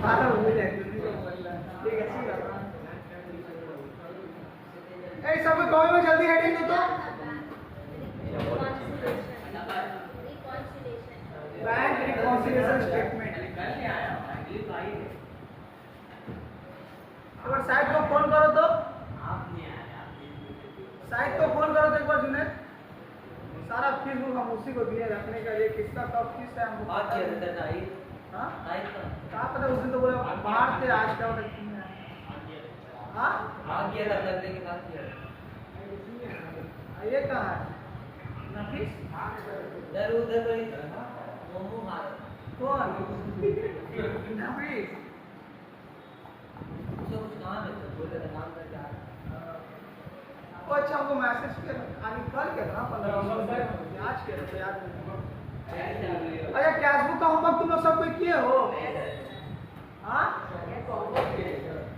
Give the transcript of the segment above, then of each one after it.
बारह हो जाए ठीक है सी बात। ए सब कॉल में जल्दी हेडिंग दो तो बैंक रिकॉन्सिलिएशन स्टेटमेंट। अगर साइड को फोन करो तो साइड को फोन करो तो एक बार जुनेद सारा फीस हम उसी को दिए रखने का लिए किसका कब फीस है हमको बात किया था नहीं। हां नहीं था क्या पता उस दिन तो बोले बाहर से आज क्या होता है। हां आ किया था करने के बाद किया ये कहां है नफीस इधर उधर बड़ी मोमो मार कौन नफीस उसको कुछ काम है तो बोले था काम कर जा वो अच्छा हमको मैसेज किया आज कल क्या था 15 आज किया था याद नहीं। अच्छा कैशबुक का होमवर्क तुम लोग सब कोई किए हो? हाँ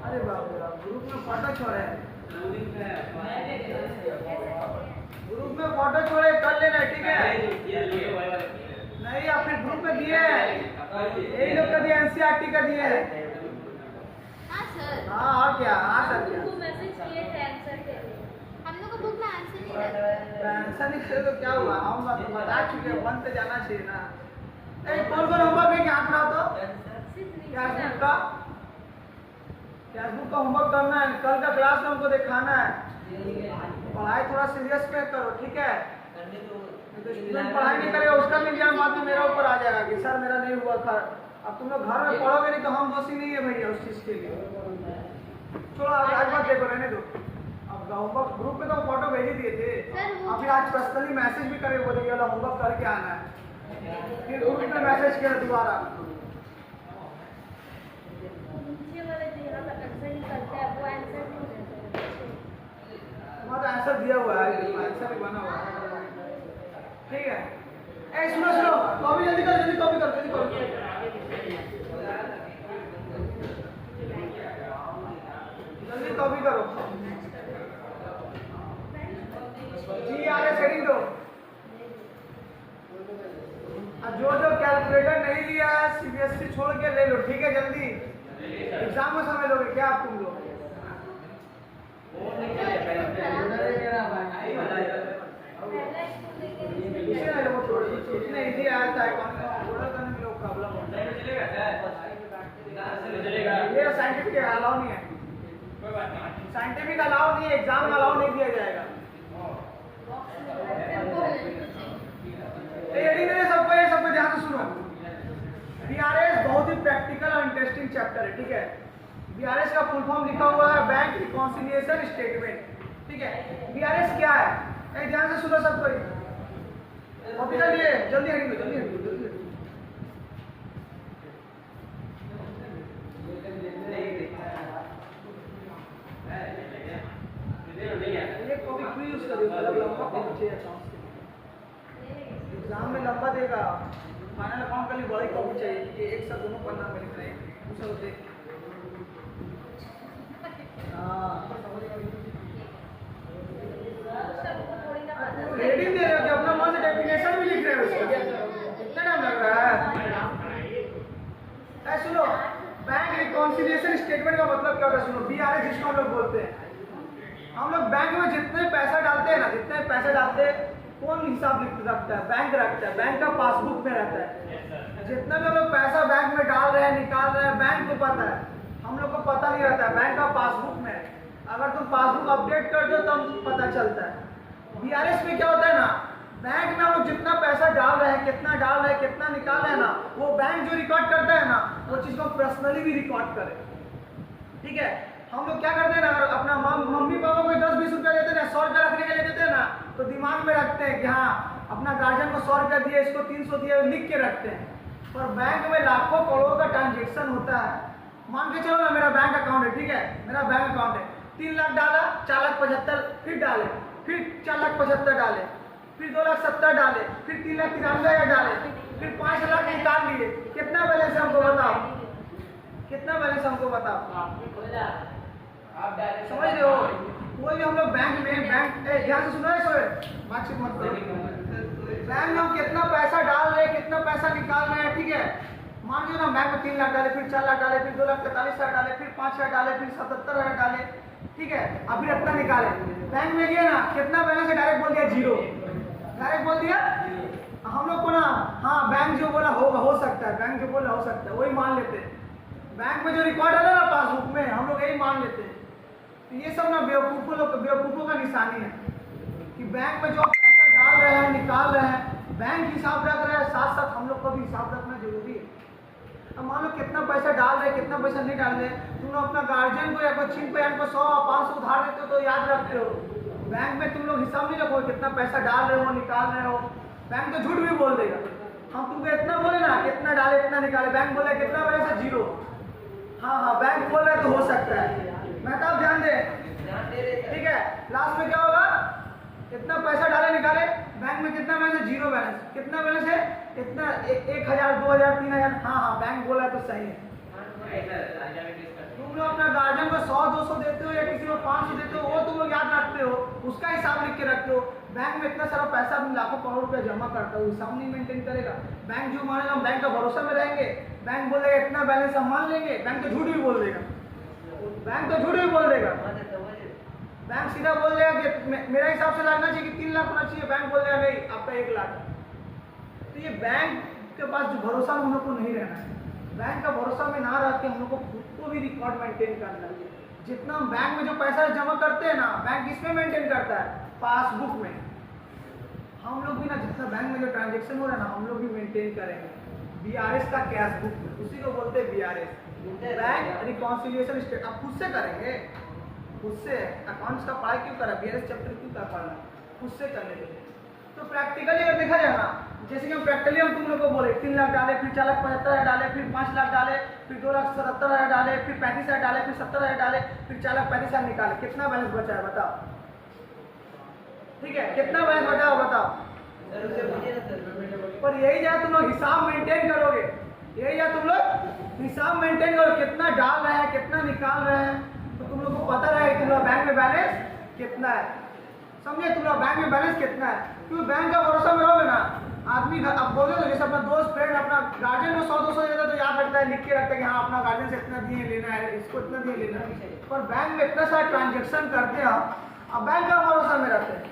अरे बाप रे बाप ग्रुप में फोटो छोड़े ग्रुप में फोटो छोड़े कर लेना ठीक है नहीं या फिर ग्रुप में दिए यही लोग का दिया एनसीईआरटी का दिए हाँ सर हाँ और क्या हाँ सर क्या हमको मैसेज किए थे आंसर के लिए हम लोग को बुक में आंसर नहीं रहता ऐसा नहीं करे तो क्या हुआ हम बता चुके हैं बंद तो जाना चाहिए ना। कौन कौन होमवर्क है क्या रहा तो कैशबुक का होमवर्क करना है कल का क्लास में हमको दिखाना है। पढ़ाई थोड़ा सीरियस में करो ठीक है स्टूडेंट पढ़ाई नहीं करेगा उसका भी एग्जाम बाद में मेरा ऊपर आ जाएगा कि सर मेरा नहीं हुआ था। अब तुम लोग घर में पढ़ोगे नहीं तो हम दोषी नहीं है भैया उस चीज के लिए। चलो आज बात देखो रहने दो अब होमवर्क ग्रुप में तो फोटो भेज ही दिए थे अभी आज पर्सनली मैसेज भी करे बोले ये वाला होमवर्क करके आना है फिर ग्रुप में मैसेज किया दोबारा नीचे वाले जो यहाँ पर आंसर निकलता है वो आंसर नहीं रहता तुम्हारा आंसर दिया हुआ है आंसर भी बना हुआ है ठीक है। ए सुनो सुनो कॉपी जल्दी करो जल्दी कॉपी करो जल्दी करो जल्दी कॉपी करो जीआरएस हेडिंग दो। जो जो कैलकुलेटर नहीं लिया है सीबीएसई छोड़ के ले लो ठीक है जल्दी एग्जाम में समय लोगे क्या आप तुम लोग इतने इजी आया था प्रॉब्लम ये साइंटिफिक अलाउ नहीं है साइंटिफिक अलाउ नहीं है एग्जाम में अलाउ नहीं दिया जाएगा। सबको ध्यान से सुनो बीआरएस बहुत ही प्रैक्टिकल और इंटरेस्टिंग चैप्टर है ठीक है। बीआरएस का फुल फॉर्म लिखा हुआ है बैंक रिकॉन्सिलिएशन स्टेटमेंट ठीक है। बीआरएस क्या है ध्यान से सुनो सब कोई कॉपी कर लिए जल्दी हटिए जल्दी हटिए जल्दी ये कॉपी फ्री यूज करिए मतलब लंबा कॉपी चाहिए अकाउंट्स के लिए एग्जाम में लंबा देगा फाइनल अकाउंट के लिए बड़ी कॉपी चाहिए कि एक साथ दोनों पन्ना में लिख रहे हैं दूसरा देख हेडिंग दे रहे हो कि अपना मन से डेफिनेशन भी लिख रहे हो उसका कितना टाइम लग रहा है। सुनो बैंक रिकॉन्सिलिएशन स्टेटमेंट का मतलब क्या होता है सुनो बीआरएस जिसको हम लोग बोलते हैं हम लोग बैंक में जितने पैसा डालते हैं ना जितने पैसे डालते हैं कौन हिसाब रखता है बैंक रखता है बैंक का पासबुक में रहता है जितना भी हम लोग पैसा बैंक में डाल रहे हैं निकाल रहे हैं बैंक को पता है हम लोग को पता नहीं रहता है बैंक का पासबुक में अगर तुम पासबुक अपडेट कर दो तब पता चलता है। बीआरएस में क्या होता है ना बैंक में हम लोग जितना पैसा डाल रहे हैं कितना डाल रहे हैं कितना निकाल रहे हैं ना वो बैंक जो रिकॉर्ड करता है ना वो चीज को पर्सनली भी रिकॉर्ड करे ठीक है। हम लोग क्या करते हैं ना अगर अपना मम्मी पापा को 10-20 रुपया देते हैं 100 रुपया रखने के लिए देते हैं ना तो दिमाग में रखते हैं कि हाँ अपना गार्जियन को 100 रुपया दिए इसको 300 दिए लिख के रखते हैं। पर बैंक में लाखों करोड़ों का ट्रांजेक्शन होता है। मान के चलो ना मेरा बैंक अकाउंट है ठीक है मेरा बैंक अकाउंट है 3 लाख डाला 4,75,000 फिर डाले फिर 4,75,000 डाले फिर 2,70,000 डाले फिर 3,93,000 डाले फिर 5 लाख निकाल लिए कितना बैलेंस है हमको बताओ कितना बैलेंस हमको बताओ समझ रहे हो। कोई भी हम लोग बैंक में बैंक ध्यान से सुनो बातचीत मत करो बैंक में हम कितना पैसा डाल रहे हैं कितना पैसा निकाल रहे हैं ठीक है। मान लीजिए ना बैंक में 3 लाख डाले, फिर 4 लाख डाले, फिर 2,43,000 डाले, फिर 5,000 डाले, फिर 77,000 डाले, ठीक है। अभी इतना निकाले, बैंक में गए ना, कितना बैलेंस है, डायरेक्ट बोल दिया जीरो, डायरेक्ट बोल दिया। हम लोग को ना, हाँ बैंक जो बोला होगा, हो सकता है, बैंक जो बोला हो सकता है, वही मान लेते हैं। बैंक में जो रिकॉर्ड है ना पासबुक में, हम लोग यही मान लेते हैं। तो ये सब ना बेवकूफ़ों का निशानी है कि बैंक में जो पैसा डाल रहे हैं, निकाल रहे हैं, बैंक हिसाब रख रहा है, साथ साथ हम लोग को भी हिसाब रखना जरूरी है। अब मान लो कितना पैसा डाल रहे, कितना पैसा नहीं डाल रहे, तुम लोग अपना गार्जियन को या कोई चिन पैन को 100-500 उधार देते हो तो याद रखते हो। बैंक में तुम लोग हिसाब नहीं रखो कितना पैसा डाल रहे हो, निकाल रहे हो। बैंक तो झूठ भी बोल देगा। हम तुमको इतना बोले ना, कितना डाले, इतना निकाले, बैंक बोले कितना बैलेंस है, जीरो। हाँ, बैंक बोल रहे तो हो सकता है, मैं तो आप ध्यान दे, ठीक है। लास्ट में क्या होगा, कितना पैसा डाले, निकाले, बैंक में कितना बैलेंस है, जीरो बैलेंस। कितना बैलेंस है, इतना 1,000, 2,000, 3,000। हाँ, बैंक बोला तो सही है। तुम लोग अपना गार्जियन को 100-200 देते हो या किसी को 500 देते हो, वो तुम लोग याद रखते हो, उसका हिसाब लिख के रखते हो। बैंक में इतना सारा पैसा लाखों करोड़ रुपया जमा करता हो, हिसाब नहीं मेंटेन करेगा। बैंक जो मानेगा, हम बैंक का भरोसा में रहेंगे, बैंक बोलेगा इतना बैलेंस हम मान लेंगे, बैंक तो झूठ भी बोल देगा, बैंक तो झूठ भी बोल देगा। बैंक सीधा बोल देगा कि मेरा हिसाब से लगना चाहिए कि 3 लाख होना चाहिए, बैंक बोल देगा नहीं आपका 1 लाख। तो ये बैंक के पास जो भरोसा हम लोग को नहीं रहना है। बैंक का भरोसा में ना रह के हम लोग को खुद को भी रिकॉर्ड मेंटेन करना है। जितना हम बैंक में जो पैसा जमा करते हैं ना, बैंक इसमें मेंटेन करता है, पासबुक में। हम लोग भी ना जितना बैंक में जो ट्रांजेक्शन हो रहा है ना, हम लोग भी मेंटेन करेंगे BRS का कैश बुक में, उसी को बोलते हैं BRS, बैंक रिकॉन्सिलिएशन स्टेट। आप खुद से करेंगे, खुद से अकाउंट्स का पढ़ाई क्यों करा, BRS चैप्टर क्यों कर पढ़ना, खुद से करने देंगे। तो प्रैक्टिकली अगर देखा जाए ना, जैसे कि हम प्रैक्टिकली हम तुम लोग को बोले 3 लाख डाले, फिर 4,75,000 डाले, फिर 5 लाख डाले, फिर 2,77,000 डाले, फिर 35,000 डाले, फिर 70,000 डाले, फिर 4,35,000 निकाले, कितना बैलेंस बचा है बताओ, ठीक है, कितना बैलेंस बचा है बताओ। पर यही जहाँ तुम लोग हिसाब मेंटेन करोगे, यही जहाँ तुम लोग हिसाब मेंटेन करोगे, कितना डाल रहे हैं, कितना निकाल रहे हैं, तो तुम लोग को पता रहे तुम लोग बैंक में बैलेंस कितना है, समझे, तुम लोग बैंक में बैलेंस कितना है। क्योंकि बैंक का भरोसा में रहोगे ना, आदमी अब बोले तो जैसे अपना दोस्त फ्रेंड अपना गार्जियन को 100-200 देता है तो याद रखता है, लिख के रखता है कि हाँ अपना गार्जियन से इतना दिए लेना है, इसको इतना दिए लेना है। पर बैंक में इतना सारा ट्रांजेक्शन करते हैं अब बैंक का भरोसा में रहते हैं।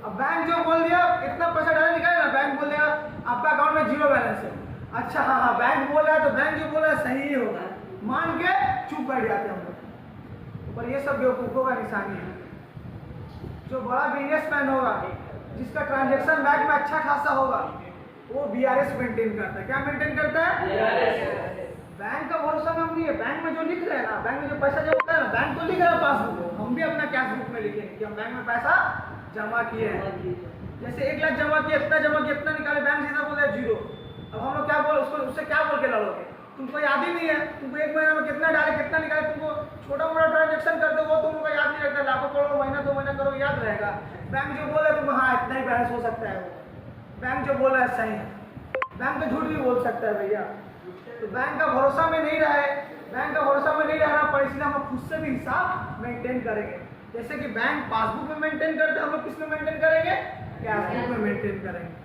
अब बैंक जो बोल दिया इतना पैसा डाले निकाले ना, बैंक बोल देगा आपका अकाउंट में जीरो बैलेंस है। अच्छा हाँ, बैंक बोल रहा है तो बैंक जो बोल रहा है सही ही होगा, मान के चुप बैठ जाते हैं हम लोग। पर ये सब बेवकूफ़ों का निशानी है। जो बड़ा बिजनेसमैन होगा, जिसका ट्रांजैक्शन बैंक में अच्छा खासा होगा, वो BRS मेंटेन करता है। क्या मेंटेन करता है? बैंक का भरोसा में हम नहीं है। बैंक में जो लिख रहे हैं ना, बैंक में जो पैसा जमा होता है ना, बैंक तो लिख रहा है पासबुक, हम भी अपना कैश बुक में लिखेंगे कि हम बैंक में पैसा जमा किए हैं। जैसे 1 लाख जमा किया, इतना निकाले, बैंक सीधा बोल रहा है जीरो। अब हम लोग क्या बोल, उससे क्या बोल के लड़ोगे? तुमको याद ही नहीं है, तुमको 1 महीना में कितना डाले, कितना निकाले, तुमको छोटा मोटा ट्रांजेक्शन करते हो वो तुमको याद नहीं रहता, लाखों करोड़ महीना 2 महीना करोड़ याद रहेगा। बैंक जो बोले तुमको हाँ इतना ही बैलेंस हो सकता है, वो बैंक जो बोला है सही है। बैंक तो झूठ भी बोल सकता है भैया। तो बैंक का भरोसा में नहीं रहे, बैंक का भरोसा में नहीं रहना पर इसलिए हम खुद से भी हिसाब मेंटेन करेंगे। जैसे कि बैंक पासबुक में मेंटेन करते, हम लोग किस में मेंटेन करेंगे, कैश बुक में मेंटेन करेंगे।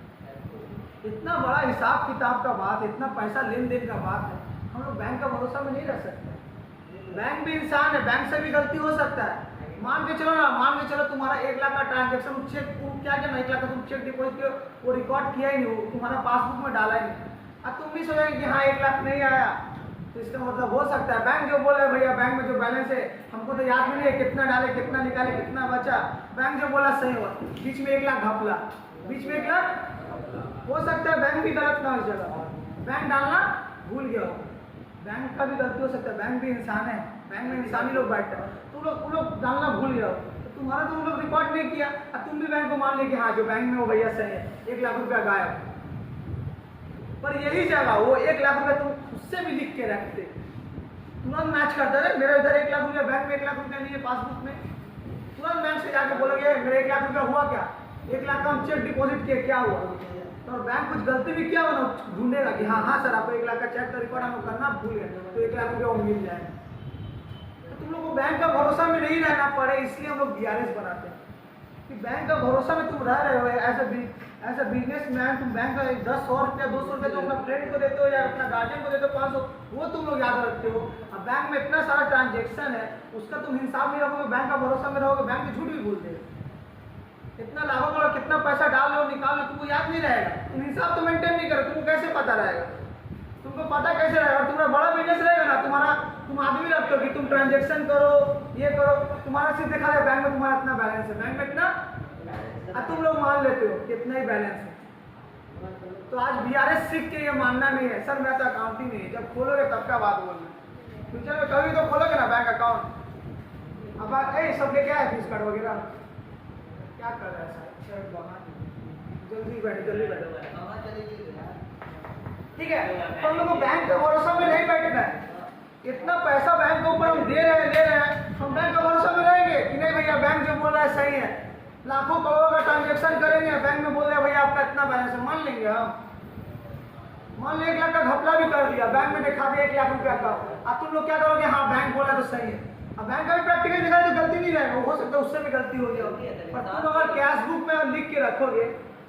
इतना बड़ा हिसाब किताब का बात है, इतना पैसा लेन देन का बात है, हम लोग बैंक का भरोसा में नहीं रह सकते। बैंक भी इंसान है, बैंक से भी गलती हो सकता है। मान के चलो ना, मान के चलो तुम्हारा 1 लाख का ट्रांजेक्शन चेक क्या 1 लाख का तुम चेक डिपॉजिट किया, वो रिकॉर्ड किया ही नहीं, वो तुम्हारा पासबुक में डाला ही नहीं। अब तुम भी सोचोगे कि हाँ 1 लाख नहीं आया, तो इसका मतलब हो सकता है बैंक जो बोले भैया बैंक में जो बैलेंस है हमको तो याद भी नहीं है, कितना डाले, कितना निकाले, कितना बचा, बैंक जो बोला सही हुआ, बीच में 1 लाख घपला, बीच में 1 लाख हो सकता है बैंक भी गलत ना हो जगह, बैंक डालना भूल गया हो, बैंक का भी गलती हो सकता है, बैंक भी इंसान है, बैंक में इंसानी लोग बैठते हैं, तुम लोग डालना भूल गया हो, तो तुम्हारा तुम लोग रिकॉर्ड नहीं किया, अब तुम भी बैंक को मान ले कि हाँ जो बैंक में वो भैया सही है, 1 लाख रुपया गायब। पर यही जगह वो 1 लाख रुपया तुम उससे भी लिख के रखते, तुरंत मैच करता है, मेरा इधर 1 लाख रुपया, बैंक में 1 लाख रुपया नहीं है पासबुक में, तुरंत बैंक से जाके बोलोगे मेरे 1 लाख रुपया हुआ क्या, 1 लाख का हम चेक डिपॉजिट किए क्या हुआ, तो बैंक कुछ गलती भी किया हो ना ढूंढेगा कि हाँ सर आपको 1 लाख का चेक का रिकॉर्ड हमको करना भूल गए, तो 1 लाख रुपया वो मिल जाएगा। तो तुम लोग को बैंक का भरोसा में नहीं रहना पड़े, इसलिए हम लोग BRS बनाते हैं। कि बैंक का भरोसा में तुम रह रहे हो एज अ बिजनेस मैन, तुम बैंक का 10 100 रुपया 200 रुपया तुम अपना फ्रेंड को देते हो या अपना गार्जियन को देते हो 500, वो तुम लोग याद रखते हो। अब बैंक में इतना सारा ट्रांजेक्शन है, उसका तुम हिसाब नहीं रखोगे, बैंक का भरोसा में रहोगे, बैंक की झूठ भी बोल देगा। इतना लाखों करोड़ कितना पैसा डाल लो निकाल लो, तुमको याद नहीं रहेगा, तुम हिसाब तो मेंटेन नहीं करो, तुमको कैसे पता रहेगा? तुमको पता कैसे रहेगा? और तुम्हारा बड़ा बिजनेस रहेगा ना, तुम आदमी रखते हो कि तुम ट्रांजेक्शन करो, ये करो, तुम्हारा सिर्फ देखा जाए बैंक में तुम्हारा इतना बैलेंस है, बैंक में इतना, और तुम लोग मान लेते हो कितना ही बैलेंस है। तो आज बीआरएस सीख के ये मानना नहीं है सर मैं तो अकाउंट ही नहीं है, जब खोलोगे तब का बात बोलना, फ्यूचर में कभी तो खोलोगे ना बैंक अकाउंट। अब सबके क्या है फीस कार्ड वगैरह, क्या कर रहा है सर? जल्दी बैठो। मामा चलेगी ठीक है, तो हम लोग को बैंक के भरोसा में नहीं बैठना है। इतना पैसा बैंक के ऊपर हम दे रहे हैं, हम बैंक के भरोसा में रहेंगे कि नहीं भैया बैंक जो बोल रहा है सही है। लाखों करोड़ों का ट्रांजेक्शन करेंगे, बैंक में बोल रहे हैं भैया आपका इतना बैलेंस है, मान लेंगे हम? मान लो 1 लाख का घपला भी कर दिया, बैंक में दिखा दिया 1 लाख रुपया का, अब तुम लोग क्या करोगे? हाँ बैंक बोला तो सही है। अब बैंक का भी प्रैक्टिकल दिखाए तो गलती नहीं रहेगा, हो सकता है उससे भी गलती हो जाएगी, पर तुम अगर कैश बुक में लिख के रखोगे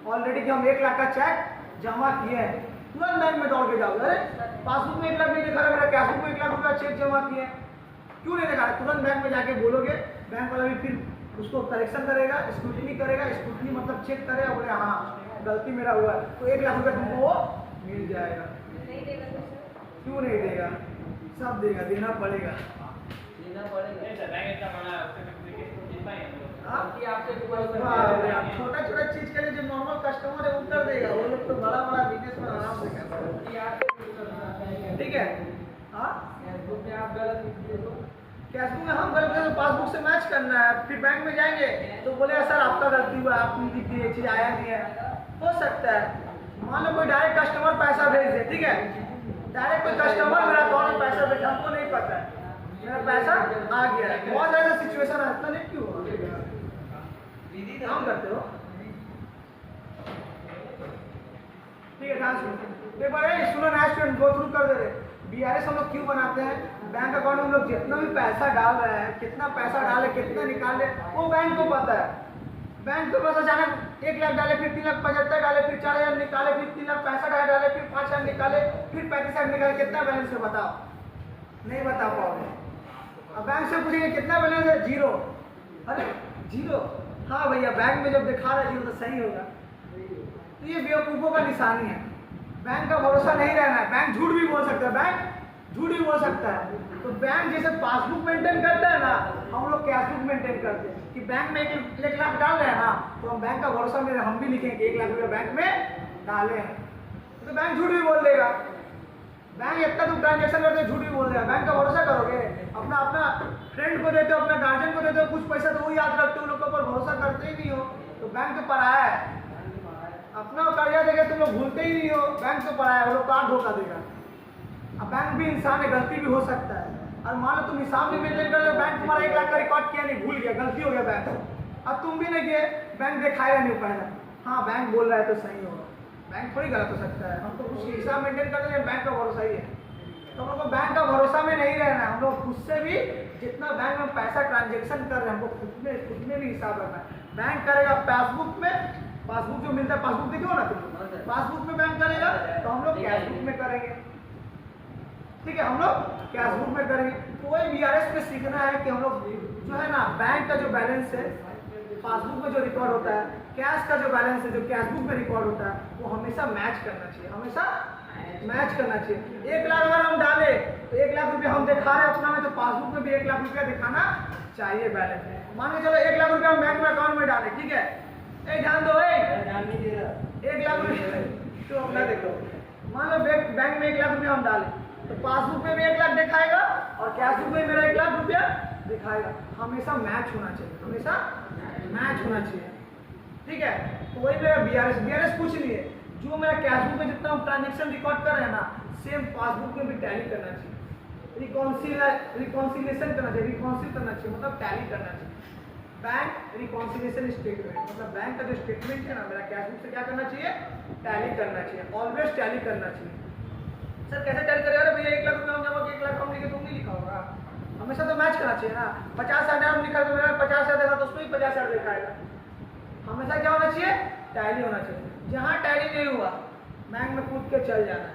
ऑलरेडी कि हम 1 लाख का चेक जमा किए हैं, तुरंत बैंक में दौड़ के जाओगे, अरे पासबुक में 1 लाख नहीं दिखा रहा, मेरा कैश बुक में 1 लाख रुपया चेक जमा किए, क्यों नहीं दिखा रहा? तुरंत बैंक में जाके बोलोगे, बैंक वाला भी फिर उसको करेक्शन करेगा, स्क्रूटनी करेगा, स्क्रूटनी मतलब चेक करेगा, बोले हाँ गलती मेरा हुआ है, तो 1 लाख रुपया तुमको वो मिल जाएगा। नहीं देगा तो सर? क्यों नहीं देगा? सब देगा, देना पड़ेगा। छोटा छोटा चीज के लिए जो नॉर्मल कस्टमर है उत्तर देगा, वो लोग तो बड़ा बड़ा बिजनेस में आराम से कर सकते हैं। ठीक है, हाँ कैशबुक में हम गलत तो पासबुक से मैच करना है, फिर बैंक में जाएंगे तो बोले सर आपका गलती हुआ, आपने लिख दी, ये चीज आया नहीं है, हो सकता है। मान लो कोई डायरेक्ट कस्टमर पैसा भेज दे, ठीक है, डायरेक्ट कोई कस्टमर मेरा अकाउंट में पैसा भेजा, हमको नहीं पता है मेरा पैसा आ गया है, बहुत ऐसा सिचुएशन आता नहीं, क्यों काम करते हो? ठीक है, ध्यान सुनो एक बार, सुनो ना स्टूडेंट, गो थ्रू कर दे रहे। बीआरएस हम लोग क्यों बनाते हैं? बैंक अकाउंट में हम लोग जितना भी पैसा डाल रहे हैं, कितना पैसा डाले, कितना निकाले, वो बैंक को पता है। बैंक को बस अचानक 1 लाख डाले, फिर 3,75,000 डाले, फिर 4,000 निकाले, फिर 3,65,000 डाले, फिर 5,000 निकाले, फिर 35,000 निकाले, कितना बैलेंस है बताओ? नहीं बता पाओगे। अब बैंक से पूछेंगे कितना बैलेंस है? 0। अरे 0? हाँ भैया बैंक में जब दिखा रहा है 0 तो सही होगा। तो ये बेवकूफ़ों का निशानी है, बैंक का भरोसा नहीं रहना है। बैंक झूठ भी बोल सकता है, बैंक झूठ भी बोल सकता है। तो बैंक जैसे पासबुक मेंटेन करता है ना, हम लोग कैशबुक मेंटेन करते हैं कि बैंक में 1 लाख डाल रहे हैं ना, तो हम बैंक का भरोसा में हम भी लिखेंगे 1 लाख रुपया बैंक में डाले हैं, तो बैंक झूठ भी बोल देगा। बैंक इतना तुम ट्रांजेक्शन करते हो झूठ भी बोल देगा, बैंक का भरोसा करोगे? अपना अपना फ्रेंड को देते हो, अपना गार्जियन को देते हो कुछ पैसा, तो वो याद रखते हो, लोग के ऊपर भरोसा करते ही नहीं हो, तो बैंक तो पराया है। अपना कर्जा देगा तुम लोग भूलते ही नहीं हो, बैंक तो पराया है, वो लोग कहाँ धोखा देगा। अब बैंक भी इंसान है, गलती भी हो सकता है। और मान लो तुम हिसाब नहीं मेंटेन कर रहे हो, बैंक तुम्हारा 1 लाख का रिकॉर्ड किया नहीं, भूल गया, गलती हो गया बैंक, अब तुम भी नहीं गए, बैंक दिखाएगा नहीं पहला, हाँ बैंक बोल रहा है तो सही होगा, बैंक थोड़ी गलत हो सकता है। हम तो कुछ हिसाब मेंटेन करते हैं, बैंक का भरोसा ही है। तो हम लोग को बैंक का भरोसा में नहीं रहना है, हम लोग खुद से भी जितना बैंक में पैसा ट्रांजेक्शन कर रहे हैं, हमको खुद में भी हिसाब रखना है। बैंक करेगा पासबुक में, पासबुक जो मिलता है पासबुक देखो ना तुम, पासबुक में बैंक करेगा, तो हम लोग कैशबुक में करेंगे। ठीक है, हम लोग कैशबुक में करेंगे। तो वही बीआरएस में सीखना है कि हम लोग जो है ना, बैंक का जो बैलेंस है पासबुक में जो रिकॉर्ड होता है, कैश का जो बैलेंस है जो कैशबुक में रिकॉर्ड होता है, वो हमेशा मैच करना चाहिए, हमेशा मैच करना चाहिए। 1 लाख अगर हम डाले तो 1 लाख रुपया हम दिखा रहे हैं अपना में, तो पासबुक में भी 1 लाख रुपया दिखाना चाहिए बैलेंस। मान के चलो 1 लाख रुपया हम बैंक में अकाउंट में डाले, ठीक है, ध्यान दो, 1 लाख रुपया तो अपना देखो, मान लो बैंक में 1 लाख रुपया हम डाले, तो पासबुक में भी 1 लाख दिखाएगा और कैशबुक में मेरा 1 लाख रुपया दिखाएगा। हमेशा मैच होना चाहिए, हमेशा मैच होना चाहिए। ठीक है, तो वही मेरा बीआरएस कुछ नहीं है, जो मेरा कैशबुक में जितना हम ट्रांजेक्शन रिकॉर्ड कर रहे हैं ना, सेम पासबुक में भी टैली करना चाहिए, रिकॉन्सिलेशन करना चाहिए, रिकॉन्सिल करना चाहिए मतलब टैली करना चाहिए। बैंक रिकॉन्सिलेशन स्टेटमेंट मतलब बैंक का जो स्टेटमेंट है ना, मेरा कैशबुक से क्या करना चाहिए? टैली करना चाहिए, ऑलवेज टैली करना चाहिए। सर कैसे टैली करेगा? अरे भैया 1 लाख रुपया हम जमा 1 लाख हम लिखे, तुम नहीं लिखा होगा, हमेशा तो मैच करना चाहिए ना। 50,000 हम लिखा तो मेरा 50,000 देखा तो उसमें भी 50,000 दिखाएगा, हमेशा क्या होना चाहिए, टैली होना चाहिए। जहाँ टैली नहीं हुआ बैंक में कूद के चल जाना है।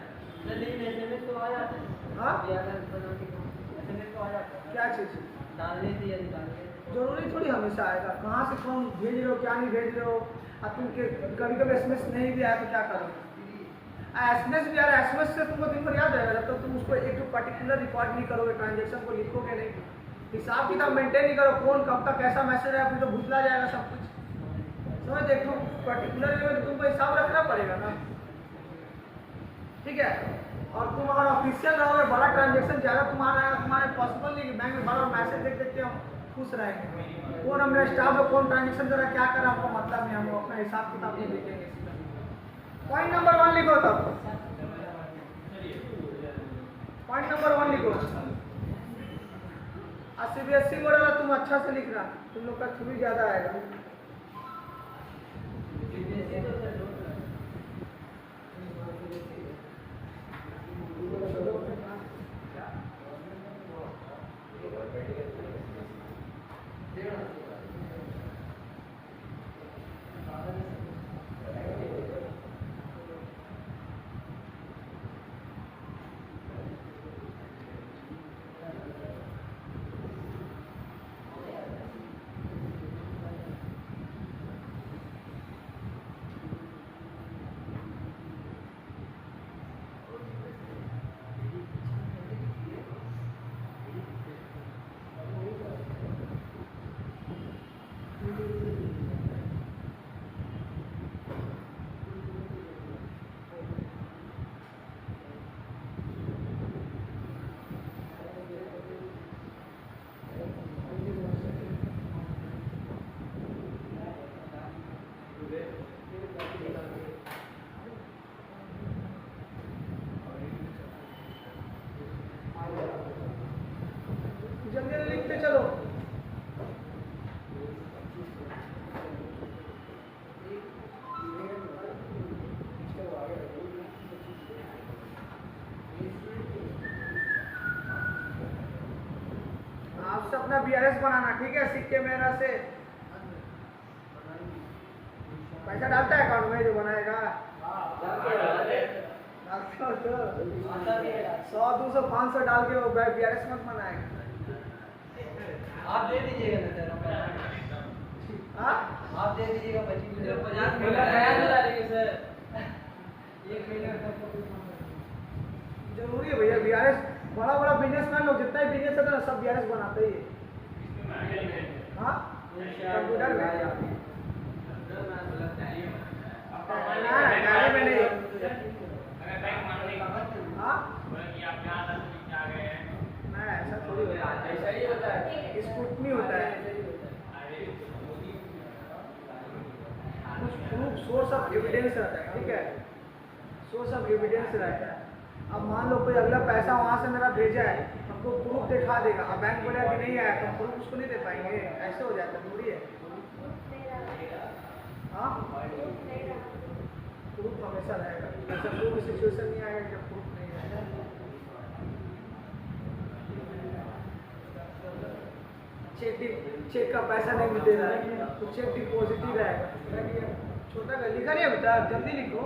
लेकिन एसएमएस तो आ जाता है। हाँ एसएमएस तो आ जाता है। क्या चीज़ डालने से या निकालने से। जरूरी थोड़ी हमेशा आएगा, कहाँ से कौन भेज रहे हो क्या नहीं भेज रहे हो। अब तुम कभी कभी एसएमएस नहीं भी आया तो क्या करोगे। एसएमएस भी आ रहा है, एसएमएस से तुमको दिन भर याद रहेगा जब तक तुम उसको एक पर्टिकुलर रिकॉर्ड नहीं करोगे, ट्रांजेक्शन को लिखोगे नहीं, हिसाब किताब मेंटेन नहीं करो, कौन कब तक कैसा मैसेज है, फिर तो भुतला जाएगा सब कुछ। समझ देखो पर्टिकुलर में तुमको हिसाब रखना पड़ेगा ना, ठीक है। और तुम अगर ऑफिशियल रहोगे, बड़ा ट्रांजेक्शन ज़्यादा तुम्हारा है, तुम्हारे पॉसिबल नहीं कि बैंक में बार मैसेज देख देख के हम खुश रहेंगे। कौन हमारा स्टाफ है, कौन ट्रांजेक्शन कर रहा है, क्या कर रहा है, हमको मतलब नहीं, हम अपना हिसाब किताब नहीं देखेंगे। पॉइंट नंबर 1 लिखो तब, पॉइंट नंबर 1 लिखो। सीबीएसई मॉडल तुम अच्छा से लिख रहा, तुम लोग का थ्रू ज़्यादा आएगा। जल्दी लिखते चलो। आपसे अपना बीआरएस बनाना, ठीक है, सिक्के मेरा से पैसा डालता है अकाउंट में जो बनाएगा, डालते हो तो 100 200 500 डाल के वो बीआरएस मत बनाएगा। आप दे दीजिएगा ना सर। हाँ आप दे दीजिएगा 25 50 मिनट डालेंगे सर। एक महीने जरूरी है भैया बीआरएस। बड़ा बड़ा बिजनेसमैन लोग जितना ही बिजनेस है ना सब बीआरएस बनाते ही है। हाँ कंप्यूटर में टैली में नहीं। हाँ नहीं ऐसा थोड़ी होता है, ऐसा ही होता है। स्क्रूटनी होता है, कुछ प्रूफ सोर्स ऑफ एविडेंस रहता है, ठीक है, सोर्स ऑफ एविडेंस रहता है। अब मान लो कोई अगला पैसा वहाँ से मेरा भेजा है, हमको प्रूफ दिखा देगा, अब बैंक बोलेगा कि नहीं आया तो हम प्रूफ उसको नहीं दे पाएंगे, ऐसे हो जाता है, थोड़ी है। हाँ प्रूफ हमेशा रहेगा, ऐसा कोई सिचुएशन नहीं आएगा जब प्रूफ नहीं रहेगा। चेक का पैसा नहीं दे रहा है तो चेक डिपॉजिट ही रहेगा। छोटा कर लिखा नहीं है बेटा, जल्दी लिखो।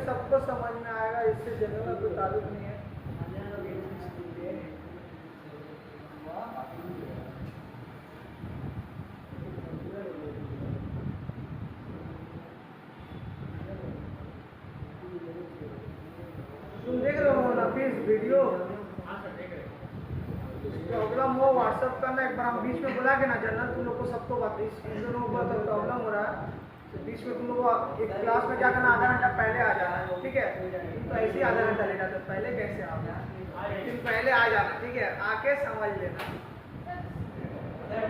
सबको समझ में आएगा, इससे जगह का कोई ताल्लुक नहीं है। तुम देख रहे हो ना प्लीज वीडियो, प्रॉब्लम हो व्हाट्सअप करना, एक बार हम बीच में बुला के ना चलना, तुम लोग को सबको बात इन दोनों को बहुत प्रॉब्लम हो रहा है, तो बीच में तुम लोग को एक क्लास में क्या करना, आधा घंटा पहले आ जाना, ठीक है। तो ऐसे ही आधा घंटा लेना, तो पहले कैसे आओ, तुम पहले आ जाना, ठीक है, आके समझ लेना।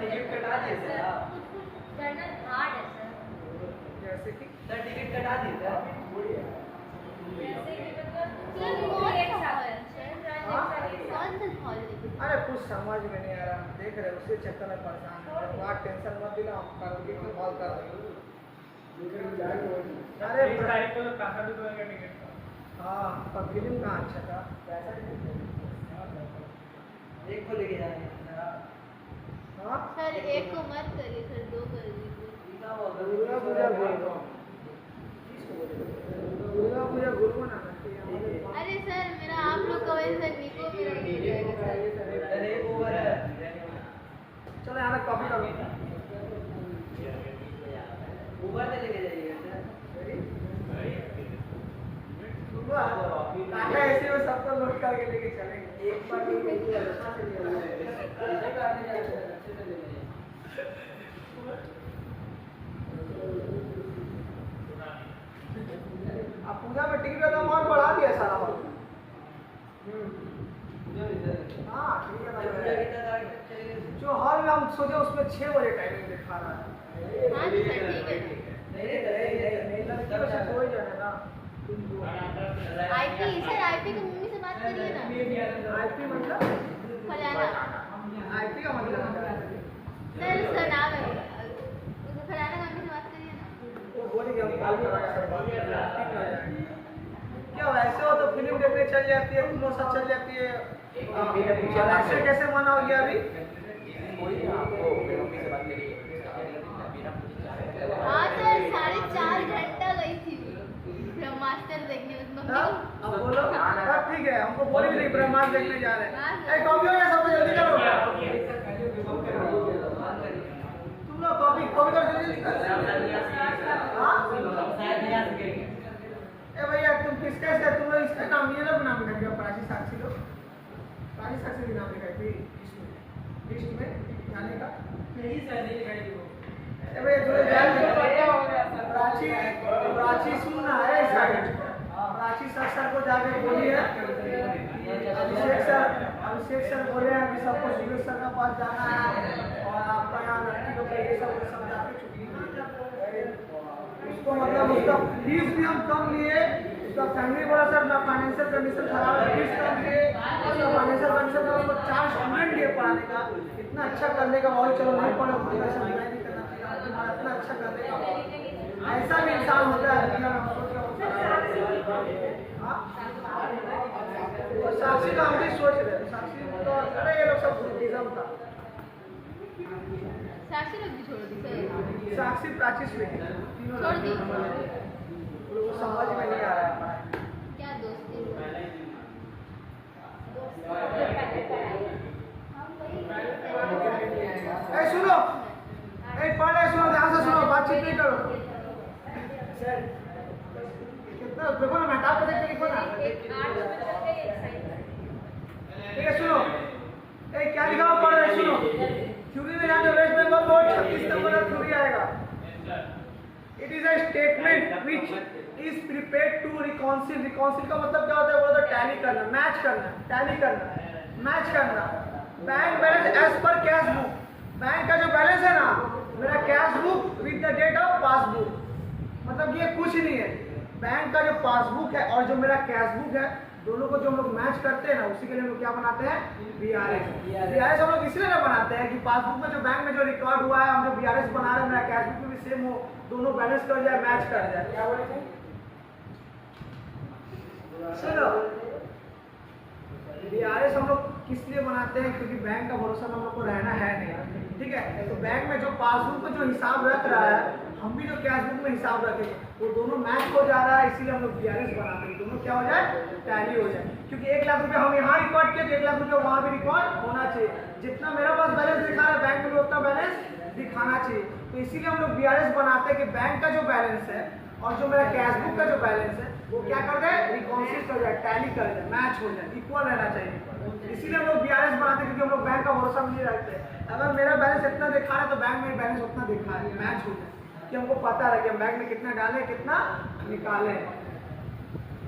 टिकट कटा दिए सर आप। जनरल हार्ड है सर। जैसे कि सर टिकट कटा दी सर वैसे ही मतलब सर वो एक साथ है कौन सा हॉल है? अरे कुछ समझ में नहीं आ रहा, देख रहे हो, उसी चक्कर में परेशान है। बात टेंशन मत दिला, हम कल की कॉल कर रहे हैं। अरे 20 तारीख को तो काका भी होएगा टिकट का। हाँ, पर फिल्म कहाँ अच्छा था? एक को लेके जाएंगे हाँ, सर एक को मत करिए सर, दो कर दीजिए। दुर्गा पूजा बोलो, दुर्गा पूजा बोलो ना। अरे सर मेरा आप लोग का वजह से निको मेरा नहीं हो जाएगा सर। सर एक ओवर है चलो यहाँ पे कॉपी करो। ऊबर में लेके जाइएगा काका ऐसे में सबको लोड करके लेके चलेंगे। सर एक बार भी नहीं किया अच्छा से ले जाइए अब पूजा में टिकट का दाम और बढ़ा दिया सारा बात। हाँ, ठीक है। जो हॉल में हम सोचे उसमें 6 बजे टाइमिंग दिखा रहा है। हाँ जी सर ठीक है। हो ही जाएगा ना। आईपी सर, आईपी की मम्मी से बात करिए ना। आईपी मतलब? फलाना आईपी का मतलब सर नाम है उसको फलाना मम्मी से बात करिए ना। वो बोलेंगे हम कॉल कर क्या वैसे हो तो फिल्म देखने चल जाती है, फिल्मों सब चल जाती है। ऐसे कैसे मना हो गया अभी? हाँ सर 4.5 घंटा गई थी ब्रह्मास्त्र देखने में मम्मी तब अब बोलो तब ठीक है, हमको बोली भी नहीं ब्रह्मांड देखने जा रहे हाँ, हैं। सर। ए कॉपी हो गया, सबको जल्दी करो। तुम लोग कॉपी कॉपी करो जल्दी। हाँ? ए भैया तुम किसका इसका तुम लोग इसका नाम ये लोग नाम लिखा दिया, प्राची साक्षी लोग। प्राची साक्षी भी नाम लिखा है फिर लिस्ट में जाने का। नहीं सर नहीं दिखाई दी वो। ए भैया जो जान प्राची प्राची सुनना है साइड। प्राची सर को जाके बोली है अभिषेक सर बोले हैं कि सबको सुरेश सर का पास जाना है और आपका यहाँ लड़की लोग ये सब समझा के छुट्टी उसको मतलब उसका फीस भी हम कम लिए। उसका फैमिली बोला सर ना फाइनेंशियल कंडीशन खराब है, फीस कम लिए। उसका फाइनेंशियल कंडीशन खराब, उसको 4 स्टूडेंट लिए पढ़ाने का। इतना अच्छा करने का बहुत, चलो नहीं पढ़े उतना ऐसा नहीं करना चाहिए, तुम्हारा इतना अच्छा करने का बहुत। ऐसा भी इंसान होता है दुनिया में, हम सोच रहे हाँ? और साक्षी का हम भी सोच रहे थे, साक्षी तो अरे ये लोग सब बुद्धिज्म था। साक्षी लोग भी छोड़ दी सर, साक्षी प्राची स्वीटी छोड़ दी। लोगों को समझ में नहीं आ रहा है। क्या दोस्ती ए सुनो, ए पढ़ रहे सुनो, ध्यान से सुनो, बातचीत नहीं करो। कितना देखो ना, मेहताब को देख के लिखो ना। ठीक है सुनो, ए क्या लिखा हुआ पढ़ रहे सुनो। थ्योरी में जाने वेस्ट बंगाल बोर्ड 36 नंबर का थ्योरी आएगा। It is a statement which is prepared to reconcile. Reconcile का मतलब क्या होता है? वो तो टैली करना, मैच करना, टैली करना, मैच करना। Bank balance as per cash book. Bank का जो बैलेंस है ना, मेरा cash book with the date of passbook, मतलब ये कुछ नहीं है। बैंक का जो पासबुक है और जो मेरा कैश बुक है, दोनों को जो हम लोग मैच करते हैं ना, उसी के लिए हम लोग क्या बनाते हैं? बीआरएस। बीआरएस हम लोग इसलिए ना बनाते हैं कि पासबुक में जो बैंक में जो रिकॉर्ड हुआ है, हम जो बीआरएस बना रहे हैं, मेरा कैश बुक में भी सेम हो, दोनों बैलेंस कर जाए, मैच कर जाए। क्या बोले थे? चलो बीआरएस हम लोग किस लिए बनाते हैं? क्योंकि बैंक का भरोसा में हम लोग को रहना है नहीं, ठीक है। तो बैंक में जो पासबुक में जो हिसाब रख रहा है, हम भी जो कैश बुक में हिसाब रखेंगे, वो दोनों मैच हो जा रहा है, इसीलिए हम लोग बीआरएस बनाते हैं, दोनों क्या हो जाए? टैली हो जाए। क्योंकि 1 लाख रुपये हम यहाँ रिकॉर्ड किए तो 1 लाख रुपये वहाँ भी रिकॉर्ड होना चाहिए। जितना मेरा पास बैलेंस दिखा रहा है, बैंक में भी उतना बैलेंस दिखाना चाहिए। तो इसीलिए हम लोग बीआरएस बनाते हैं कि बैंक का जो बैलेंस है और जो मेरा कैश बुक का जो बैलेंस है, वो क्या कर जाए? रिकॉन्सिल कर जाए, टैली कर जाए, मैच हो जाए, इक्वल रहना चाहिए। इसीलिए हम लोग बीआरएस बनाते हैं, क्योंकि हम लोग बैंक का भरोसा में नहीं रखते। अगर मेरा बैलेंस इतना दिखा रहा है तो बैंक में बैलेंस उतना दिखा है, मैच हो जाए, कि हमको पता रहे कि हम बैंक में कितना डाले, कितना निकाले।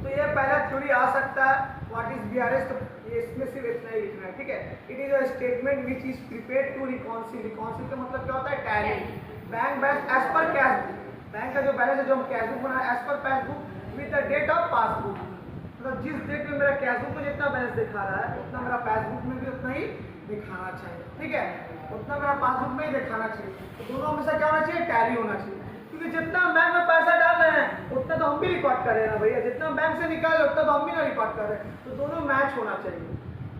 तो ये पहला थ्योरी आ सकता है, व्हाट इज बीआरएस। तो ये इसमें सिर्फ इतना ही लिखना है, ठीक है। It is a statement which is prepared to reconcile. Reconcile का मतलब क्या होता है? Tally. Bank balance as per cash book, bank का जो बैलेंस है जो हम कैश बुक बना as per passbook with the date of passbook, मतलब जिस डेट में मेरा कैश बुक में जितना बैलेंस दिखा रहा है उतना मेरा पासबुक में भी उतना ही दिखाना चाहिए, ठीक है, उतना मेरा पासबुक में ही दिखाना चाहिए। तो दोनों हमेशा क्या होना चाहिए, टैली होना चाहिए, क्योंकि जितना हम बैंक में पैसा डाल रहे हैं उतना तो हम भी रिकॉर्ड कर रहे हैं ना भैया, जितना बैंक से निकाल रहे उतना तो हम भी ना रिकॉर्ड कर रहे हैं, तो दोनों मैच होना चाहिए,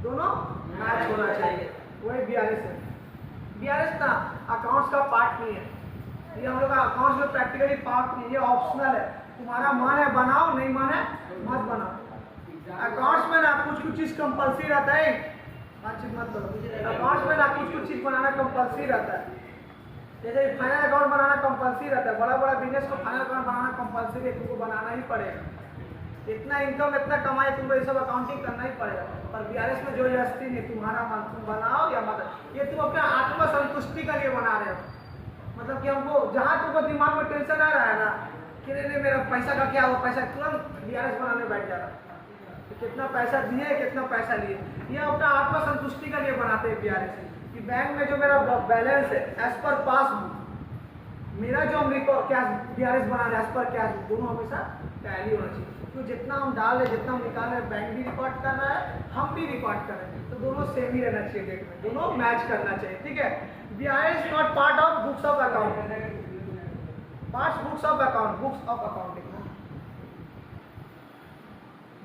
दोनों मैच होना चाहिए। वही BRS है। BRS ना अकाउंट्स का पार्ट नहीं है, ये हम लोग का अकाउंट्स में प्रैक्टिकली पार्ट नहीं है, ये ऑप्शनल है, तुम्हारा मन है बनाओ, नहीं मन है मत बनाओ। अकाउंट्स में ना कुछ चीज कंपल्सरी रहता है, बातचीत मत करो, अकाउंट्स में ना कुछ चीज बनाना कंपल्सरी रहता है, जैसे फाइनल अकाउंट बनाना कंपल्सरी रहता है, बड़ा बड़ा बिजनेस को फाइनल अकाउंट बनाना कंपल्सरी है, तुमको बनाना ही पड़ेगा, इतना इनकम इतना कमाए तुमको ये सब अकाउंटिंग करना ही पड़ेगा। पर BRS में जो जबरदस्ती नहीं, तुम्हारा मन, तुम बनाओ या मत, ये तुम अपने आत्म संतुष्टि का लिए बना रहे हो, मतलब कि हमको जहाँ तुमको दिमाग में टेंशन आ रहा है ना कि नहीं मेरा पैसा का क्या हो, पैसा तुरंत BRS बनाने बैठ जा रहा है, तो कितना पैसा दिए कितना पैसा लिए, ये अपना आत्म संतुष्टि का लिए बनाते हैं BRS कि बैंक में जो मेरा बैलेंस है एज पर पासबुक, मेरा जो हम रिकॉर्ड क्या BRS बना रहे हैं एज पर क्या, दोनों हमेशा टैली होना चाहिए, तो जितना हम डाल रहे जितना हम निकाल रहे बैंक भी रिकॉर्ड कर रहा है हम भी रिकॉर्ड कर रहे हैं, तो दोनों सेम ही रहना चाहिए डेट में, दोनों मैच करना चाहिए, ठीक है। BRS not part of books of account, part books of account, books of account लिखना,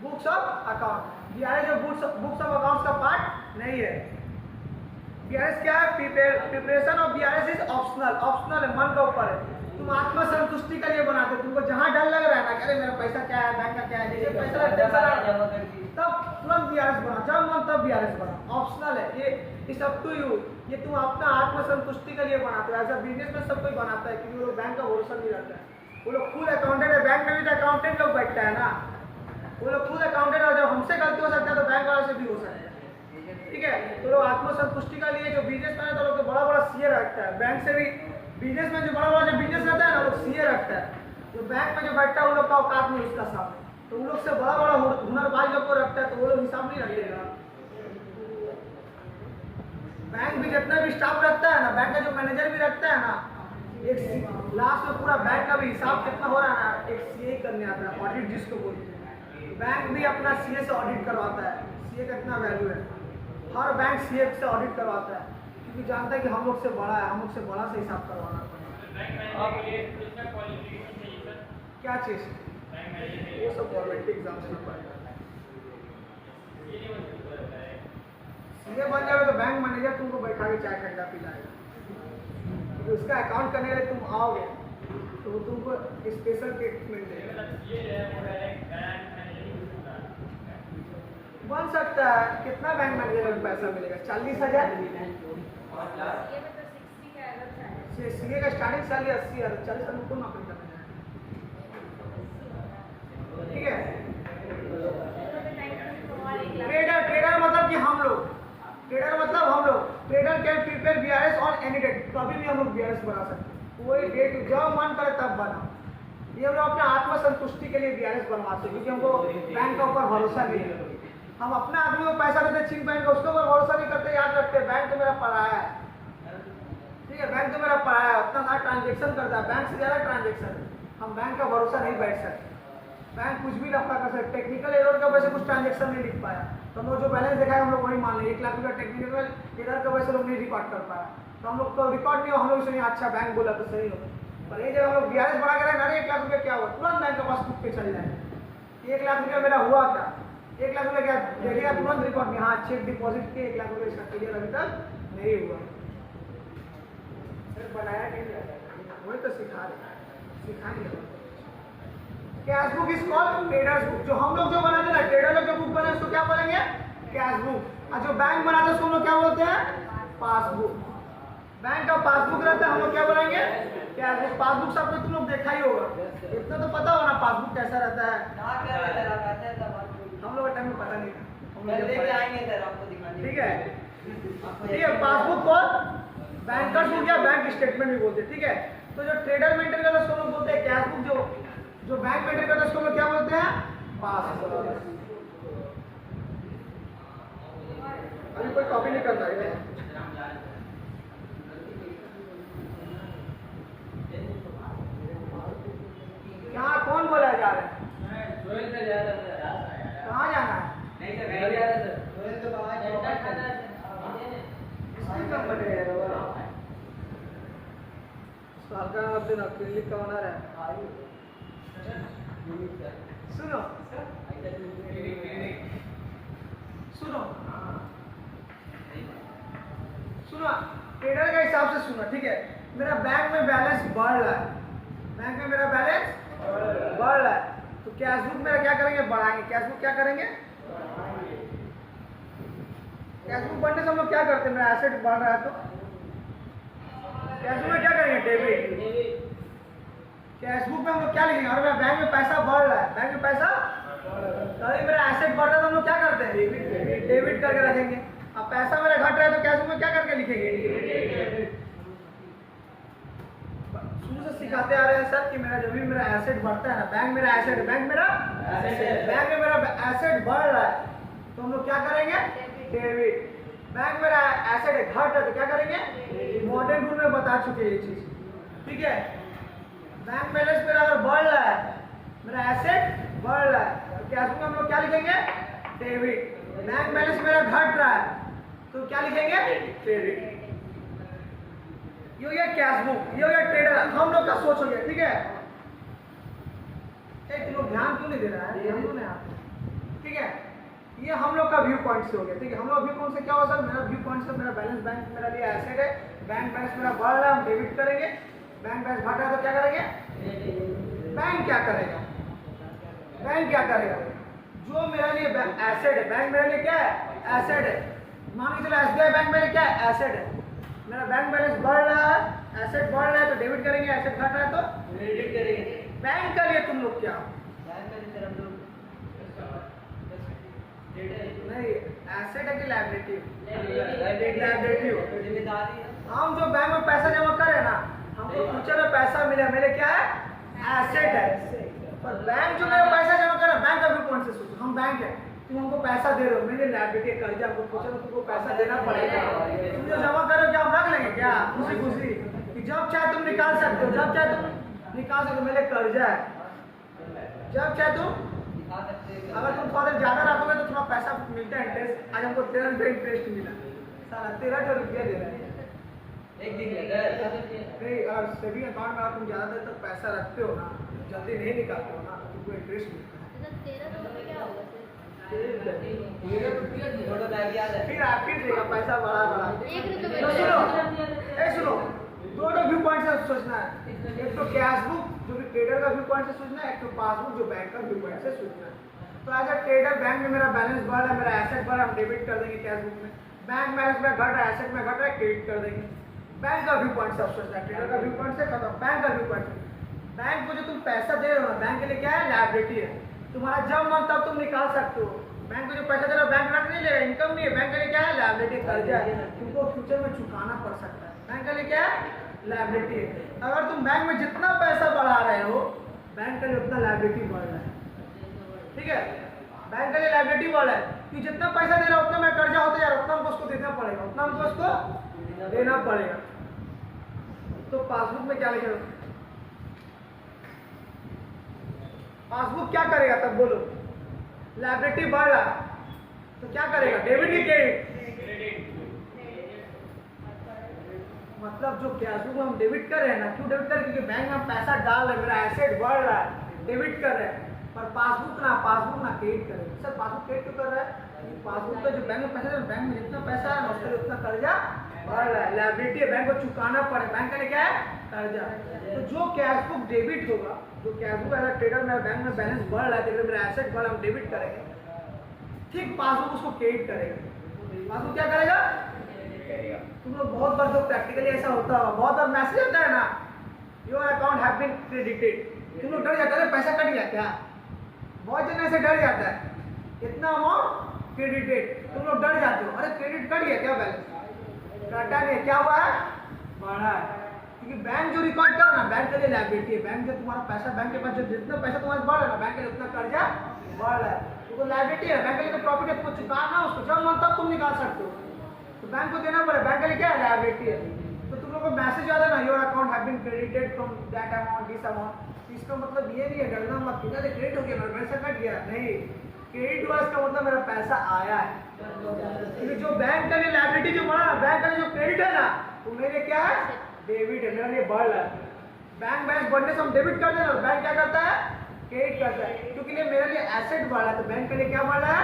बुक्स ऑफ अकाउंट, BRS जो बुक्स ऑफ अकाउंट्स का पार्ट नहीं है। BRS क्या है, preparation of BRS is optional, optional है, मन का ऊपर है, तुम आत्म संतुष्टि के लिए बनाते हो, तुमको जहाँ डर लग रहा है ना, अरे मेरा पैसा क्या है, बैंक का क्या है, जैसे पैसा तब तुरंत BRS बना, जब मन तब BRS बना, ऑप्शनल है, ये इट्स अप टू यू, ये तुम अपना आत्म संतुष्टि के लिए बनाते हो, एज अ बिजनेस में सब कोई बनाता है, क्योंकि वो लोग बैंक का भरोसा नहीं रहता है, वो लोग खुद अकाउंटेंट है, बैंक में भी तो अकाउंटेंट लोग बैठता है ना, वो लोग खुद अकाउंटेंट है, जब हमसे गलती हो सकता है तो बैंक वाले से भी हो सकता है, ठीक है। तो लोग आत्म संतुष्टि का लिए जो बिजनेस मैन है तो लोग बड़ा बड़ा CA रखता है, बैंक से भी बिजनेस में जो बड़ा बड़ा जो बिजनेस रहता है ना लोग CA रखता है, जो बैंक में जो बैठता है वो लोग का औकात नहीं उसका सामने, तो उन लोग से बड़ा बड़ा हुनरबाज लोग को रखता है, तो वो लोग हिसाब नहीं रखेगा। बैंक भी जितना भी स्टाफ रखता है ना, बैंक का जो मैनेजर भी रखता है ना, एक लास्ट में पूरा बैंक का भी हिसाब कितना हो रहा है ना, एक CA करने आता है, ऑडिट जिसको बोलते हैं, बैंक भी अपना CA से ऑडिट करवाता है, CA का इतना वैल्यू है, हर बैंक CA से ऑडिट करवाता है, क्योंकि जानता है कि हम लोग से बड़ा है, हम लोग से बड़ा से हिसाब करवाना पड़ेगा। क्या चीज, वो सब गवर्नमेंट एग्जाम से पड़ेगा, CA बन जाओगे तो बैंक मैनेजर तुमको बैठा के चाय ठंडा पिलाएगा, क्योंकि उसका अकाउंट करने के लिए तुम आओगे तो वो तुमको स्पेशल ट्रीटमेंट देगा। बन सकता है, कितना बैंक मैनेजर में पैसा मिलेगा, 40,000, CA का स्टार्टिंग सैलरी 80,000, 40,000 को नौकरी करना है, ठीक है। ट्रेडर मतलब कि हम लोग, ट्रेडर मतलब हम लोग, trader can prepare BRS on any date, कभी भी हम लोग BRS बना सकते हैं, कोई डेट जब मन करे तब बनाओ, ये हम लोग अपने आत्म संतुष्टि के लिए BRS बनवाते हैं, क्योंकि हमको बैंक का ऊपर भरोसा नहीं है, हम अपने आदमी को पैसा देते चिंग बैंक को, उसके ऊपर भरोसा नहीं करते, याद रखते बैंक तो मेरा पराया है, ठीक है, बैंक तो मेरा पराया है, उतना सारा ट्रांजेक्शन करता है, बैंक से ज़्यादा ट्रांजेक्शन है, हम बैंक का भरोसा नहीं बैठ सकते, बैंक कुछ भी लफड़ा कर सकते, टेक्निकल एरर की वजह से कुछ ट्रांजेक्शन नहीं लिख पाया, तो हम लोग जो बैलेंस दिखाया हम लोग वही मान लें, 1 लाख रुपया टेक्निकल एरर की वजह से लोग नहीं रिकॉर्ड कर पाया, तो हम लोग को रिकॉर्ड नहीं हो, हम लोग सुनिए अच्छा बैंक बोला तो सही हो, पर ये जब हम लोग BRS बढ़ा कर अरे 1 लाख रुपया क्या हुआ, तुरंत बैंक के पास बुक पे चल जाए 1 लाख रुपया मेरा हुआ क्या, 1 लाख रुपया क्या देखिएगा तुरंत रिकॉर्ड में, हाँ चेक डिपॉजिट के 1 लाख रुपया इसका क्लियर अभी तक नहीं हुआ, फिर बनाया नहीं, वही तो सिखाएंगे। Cash book is called traders book, जो हम लोग जो बनाते हैं ना, ट्रेडर लोग जो बुक बनाए उसको क्या बोलेंगे, कैश बुक, और जो बैंक बनाते हैं उसको हम लोग क्या बोलते हैं, पासबुक, बैंक का पासबुक रहता है, हम लोग क्या बोलेंगे, कैश बुक। पासबुक सब तुम लोग देखा ही होगा, इतना तो पता होगा ना पासबुक कैसा रहता है, हम लोग के टाइम में पता नहीं था, ठीक है, ठीक है, पासबुक को बैंकर्स बुक या बैंक स्टेटमेंट भी बोलते हैं, ठीक है। तो जो ट्रेडर मेंटेन करता है उसको लोग बोलते हैं कैश बुक, जो बैंक मेंटेन करता है उसको लोग क्या बोलते हैं, पासबुक। अभी कोई कॉपी नहीं करता है, साल का दिन अकेले का ऑनर है। सुनो सुनो सुनो, ट्रेडर के हिसाब से सुनो, ठीक है। मेरा बैंक में बैलेंस बढ़ रहा है, बैंक में मेरा बैलेंस बढ़ रहा है, तो कैश बुक मेरा क्या करेंगे, बढ़ाएंगे। कैश बुक क्या करेंगे, कैश बुक बढ़ने से हम लोग क्या करते हैं, मेरा एसेट बढ़ रहा है तो कैश बुक में क्या करेंगे, डेबिट। कैश बुक में हम लोग क्या लिखेंगे, और मेरा बैंक में पैसा बढ़ रहा है, बैंक में पैसा, तभी मेरा एसेट बढ़ रहा है तो हम लोग क्या करते हैं, डेबिट करके रखेंगे। अब पैसा मेरा घट रहा है तो कैश बुक में क्या करके लिखेंगे, शुरू से सिखाते आ रहे हैं सर कि मेरा जब भी मेरा एसेट बढ़ता है ना, बैंक मेरा एसेट, बैंक में मेरा एसेट बढ़ रहा है तो हम लोग क्या करेंगे, डेबिट। बैंक मेरा एसेट घट रहा है तो क्या करेंगे, मॉडर्न रूल में बता चुके हैं ये चीज, ठीक है। बैंक बैलेंस मेरा अगर बढ़ रहा है, मेरा एसेट बढ़ रहा है तो कैश बुक में हम लोग क्या लिखेंगे, डेबिट। बैंक बैलेंस मेरा घट रहा है तो क्या लिखेंगे, क्रेडिट। ये हो गया कैश बुक, ये हो गया ट्रेडर, हम लोग का सोच हो गया, ठीक है। तुम लोग ध्यान क्यों नहीं दे रहा है, ध्यान दो ना, ठीक है। ये हम लोग का व्यू पॉइंट से हो गया, ठीक है। हम लोग व्यू पॉइंट से क्या होगा सर, मेरा व्यू पॉइंट से मेरा बैलेंस, बैंक मेरा लिए एसेट है, बैंक बैलेंस मेरा बढ़ रहा है, हम डेबिट करेंगे। बैंक बैलेंस घट रहा है तो क्या करेंगे, बैंक क्या करेगा, बैंक क्या करेगा, जो मेरा लिए एसेट है, बैंक मेरे लिए क्या है, एसेट है। मान के चलो एसबीआई बैंक मेरे क्या है, एसेट है। मेरा बैंक बैलेंस बढ़ रहा है, एसेट बढ़ रहा है तो डेबिट करेंगे, एसेट घट रहा है तो क्रेडिट करेंगे। बैंक का लिए तुम लोग क्या, नहीं एसेट है कि लायबिलिटी, लायबिलिटी। हम जो बैंक में पैसा जमा करे ना, हमको फ्यूचर में पैसा मिले, मेरे क्या है, एसेट है। पर बैंक जो मेरा पैसा जमा करे, बैंक का व्यू पॉइंट से सोचो, हम बैंक है, तुम हमको पैसा दे रहे हो, मेरे लायबिलिटी कर्जा, हमको फ्यूचर में तुमको पैसा देना पड़ेगा। तुम जो जमा करो क्या हम रख लेंगे क्या, खुशी खुशी कि जब चाहे तुम निकाल सकते हो, जब चाहे तुम निकाल सकते हो, मेरे कर्जा है, जब चाहे तुम। अगर तुम थोड़ा ज्यादा रखोगे तो थोड़ा पैसा मिलता है, इंटरेस्ट। आज हमको 13 रुपये इंटरेस्ट मिला, सारा 13 रुपया दे रहा है, एक दिन लगा नहीं। अगर सेविंग अकाउंट में तुम ज्यादा देर तक पैसा रखते हो ना, जल्दी नहीं निकालते हो ना, तो तुमको इंटरेस्ट मिलता है। 13 रुपये क्या होगा सर? 13 रुपया थोड़ा बैग याद है। फिर आप देगा पैसा बढ़ा बढ़ा। 1 रुपये तो सुनो, दो व्यू पॉइंट से सोचना है, एक तो कैश बुक जो कि ट्रेडर का व्यू पॉइंट से सोचना है, एक तो पासबुक जो बैंक का व्यू पॉइंट से सोचना है। तो अगर ट्रेडर बैंक में मेरा बैलेंस बढ़ रहा है, मेरा एसेट बढ़ रहा है, हम डेबिट कर देंगे कैश बुक में। बैंक बैलेंस में घट रहा है, एसेट में घट रहा है, क्रेडिट कर देंगे। बैंक का व्यू पॉइंट से सोचना है, ट्रेडर का व्यू पॉइंट से खत्म, बैंक का व्यू पॉइंट से। बैंक को जो तुम पैसा दे रहे हो ना, बैंक के लिए क्या है, लायबिलिटी है। तुम्हारा जब मन तब तुम निकाल सकते हो। बैंक को जो पैसा दे रहा है, बैंक रख नहीं लेगा, इनकम नहीं है, बैंक के लिए क्या है, लायबिलिटी, कर्जा है, तुमको फ्यूचर में चुकाना पड़ सकता है। बैंक के लिए क्या है, लायबिलिटी है। अगर तुम बैंक में जितना पैसा बढ़ा रहे हो, बैंक का लिए उतना लायबिलिटी बढ़ रहा है, ठीक है। बैंक का लिए लायबिलिटी बढ़ रहा है कि जितना पैसा दे रहा है उतना मेरा कर्जा होता जा रहा है, उतना हमको उसको देना पड़ेगा, उतना हमको उसको देना पड़ेगा। तो पासबुक में क्या लिखेगा, पासबुक क्या करेगा, तब बोलो। लायबिलिटी बढ़ रहा है तो क्या करेगा, डेबिट की क्रेडिट। मतलब जो कैश बुक में हम डेबिट कर रहे हैं ना, क्यों डेबिट कर रहे हैं, क्योंकि बैंक में हम पैसा डाल रहे हैं, मेरा एसेट बढ़ रहा है, डेबिट कर रहे हैं। पर पासबुक ना क्रेडिट करेगा। सर पासबुक क्रेडिट क्यों कर रहा है, पासबुक पे जो बैंक में पैसा है, बैंक में जितना पैसा है ना उसके लिए उतना कर्जा बढ़ रहा है, लायबिलिटी है, बैंक को चुकाना पड़े। बैंक का लिए क्या है, कर्जा। तो जो कैश बुक डेबिट होगा, जो कैश बुक अगर ट्रेडर मेरा बैंक में बैलेंस बढ़ रहा है, मेरा एसेट बढ़ रहा है, हम डेबिट करेंगे, ठीक पासबुक उसको क्रेडिट करेगा। पासबुक क्या करेगा, तुम लोग बहुत बार तो प्रैक्टिकली ऐसा होता होगा, बहुत बार मैसेज आता है ना, your account have been credited, तुम लोग डर जाते हैं पैसा कट गया क्या, बहुत जन ऐसे डर जाता है, इतना अमाउंट क्रेडिटेड, तुम लोग डर जाते हो, अरे क्रेडिट कट गया क्या, बैलेंस कटा नहीं, क्या हुआ है, बढ़ा है। क्योंकि बैंक जो रिकॉर्ड कर ना, बैंक के लिए लायबिलिटी है, बैंक जो तुम्हारा पैसा, बैंक के पास जो जितना पैसा तुम्हारे बढ़ रहा है ना, बैंक के लिए उतना कर्जा बढ़ रहा है, तो लायबिलिटी है, बैंक के लिए तो प्रॉफिट है, तुमको चुकाना उसको जब मन तब तुम निकाल सकते हो, तो बैंक को देना पड़े, बैंक के लिए क्या है, लायबिलिटी है। तो तुम लोग को मैसेज आता है ना, your account have been credited from that amount this amount, इसका मतलब ये नहीं है, डरना मत, कितना क्रेडिट हो गया, मेरा पैसा कट गया, नहीं, क्रेडिट हुआ इसका मतलब मेरा पैसा आया है। क्योंकि जो बैंक का लिए लायबिलिटी जो बढ़ा, बैंक का जो क्रेडिट है ना, वो मेरे क्या है, डेबिट है, मेरा लिए बढ़ रहा है। बैंक बैलेंस बढ़ने से हम डेबिट करते हैं, बैंक क्या करता है, क्रेडिट करता है, क्योंकि ये मेरे लिए एसेट बढ़ रहा है, तो बैंक के लिए क्या बढ़ रहा है,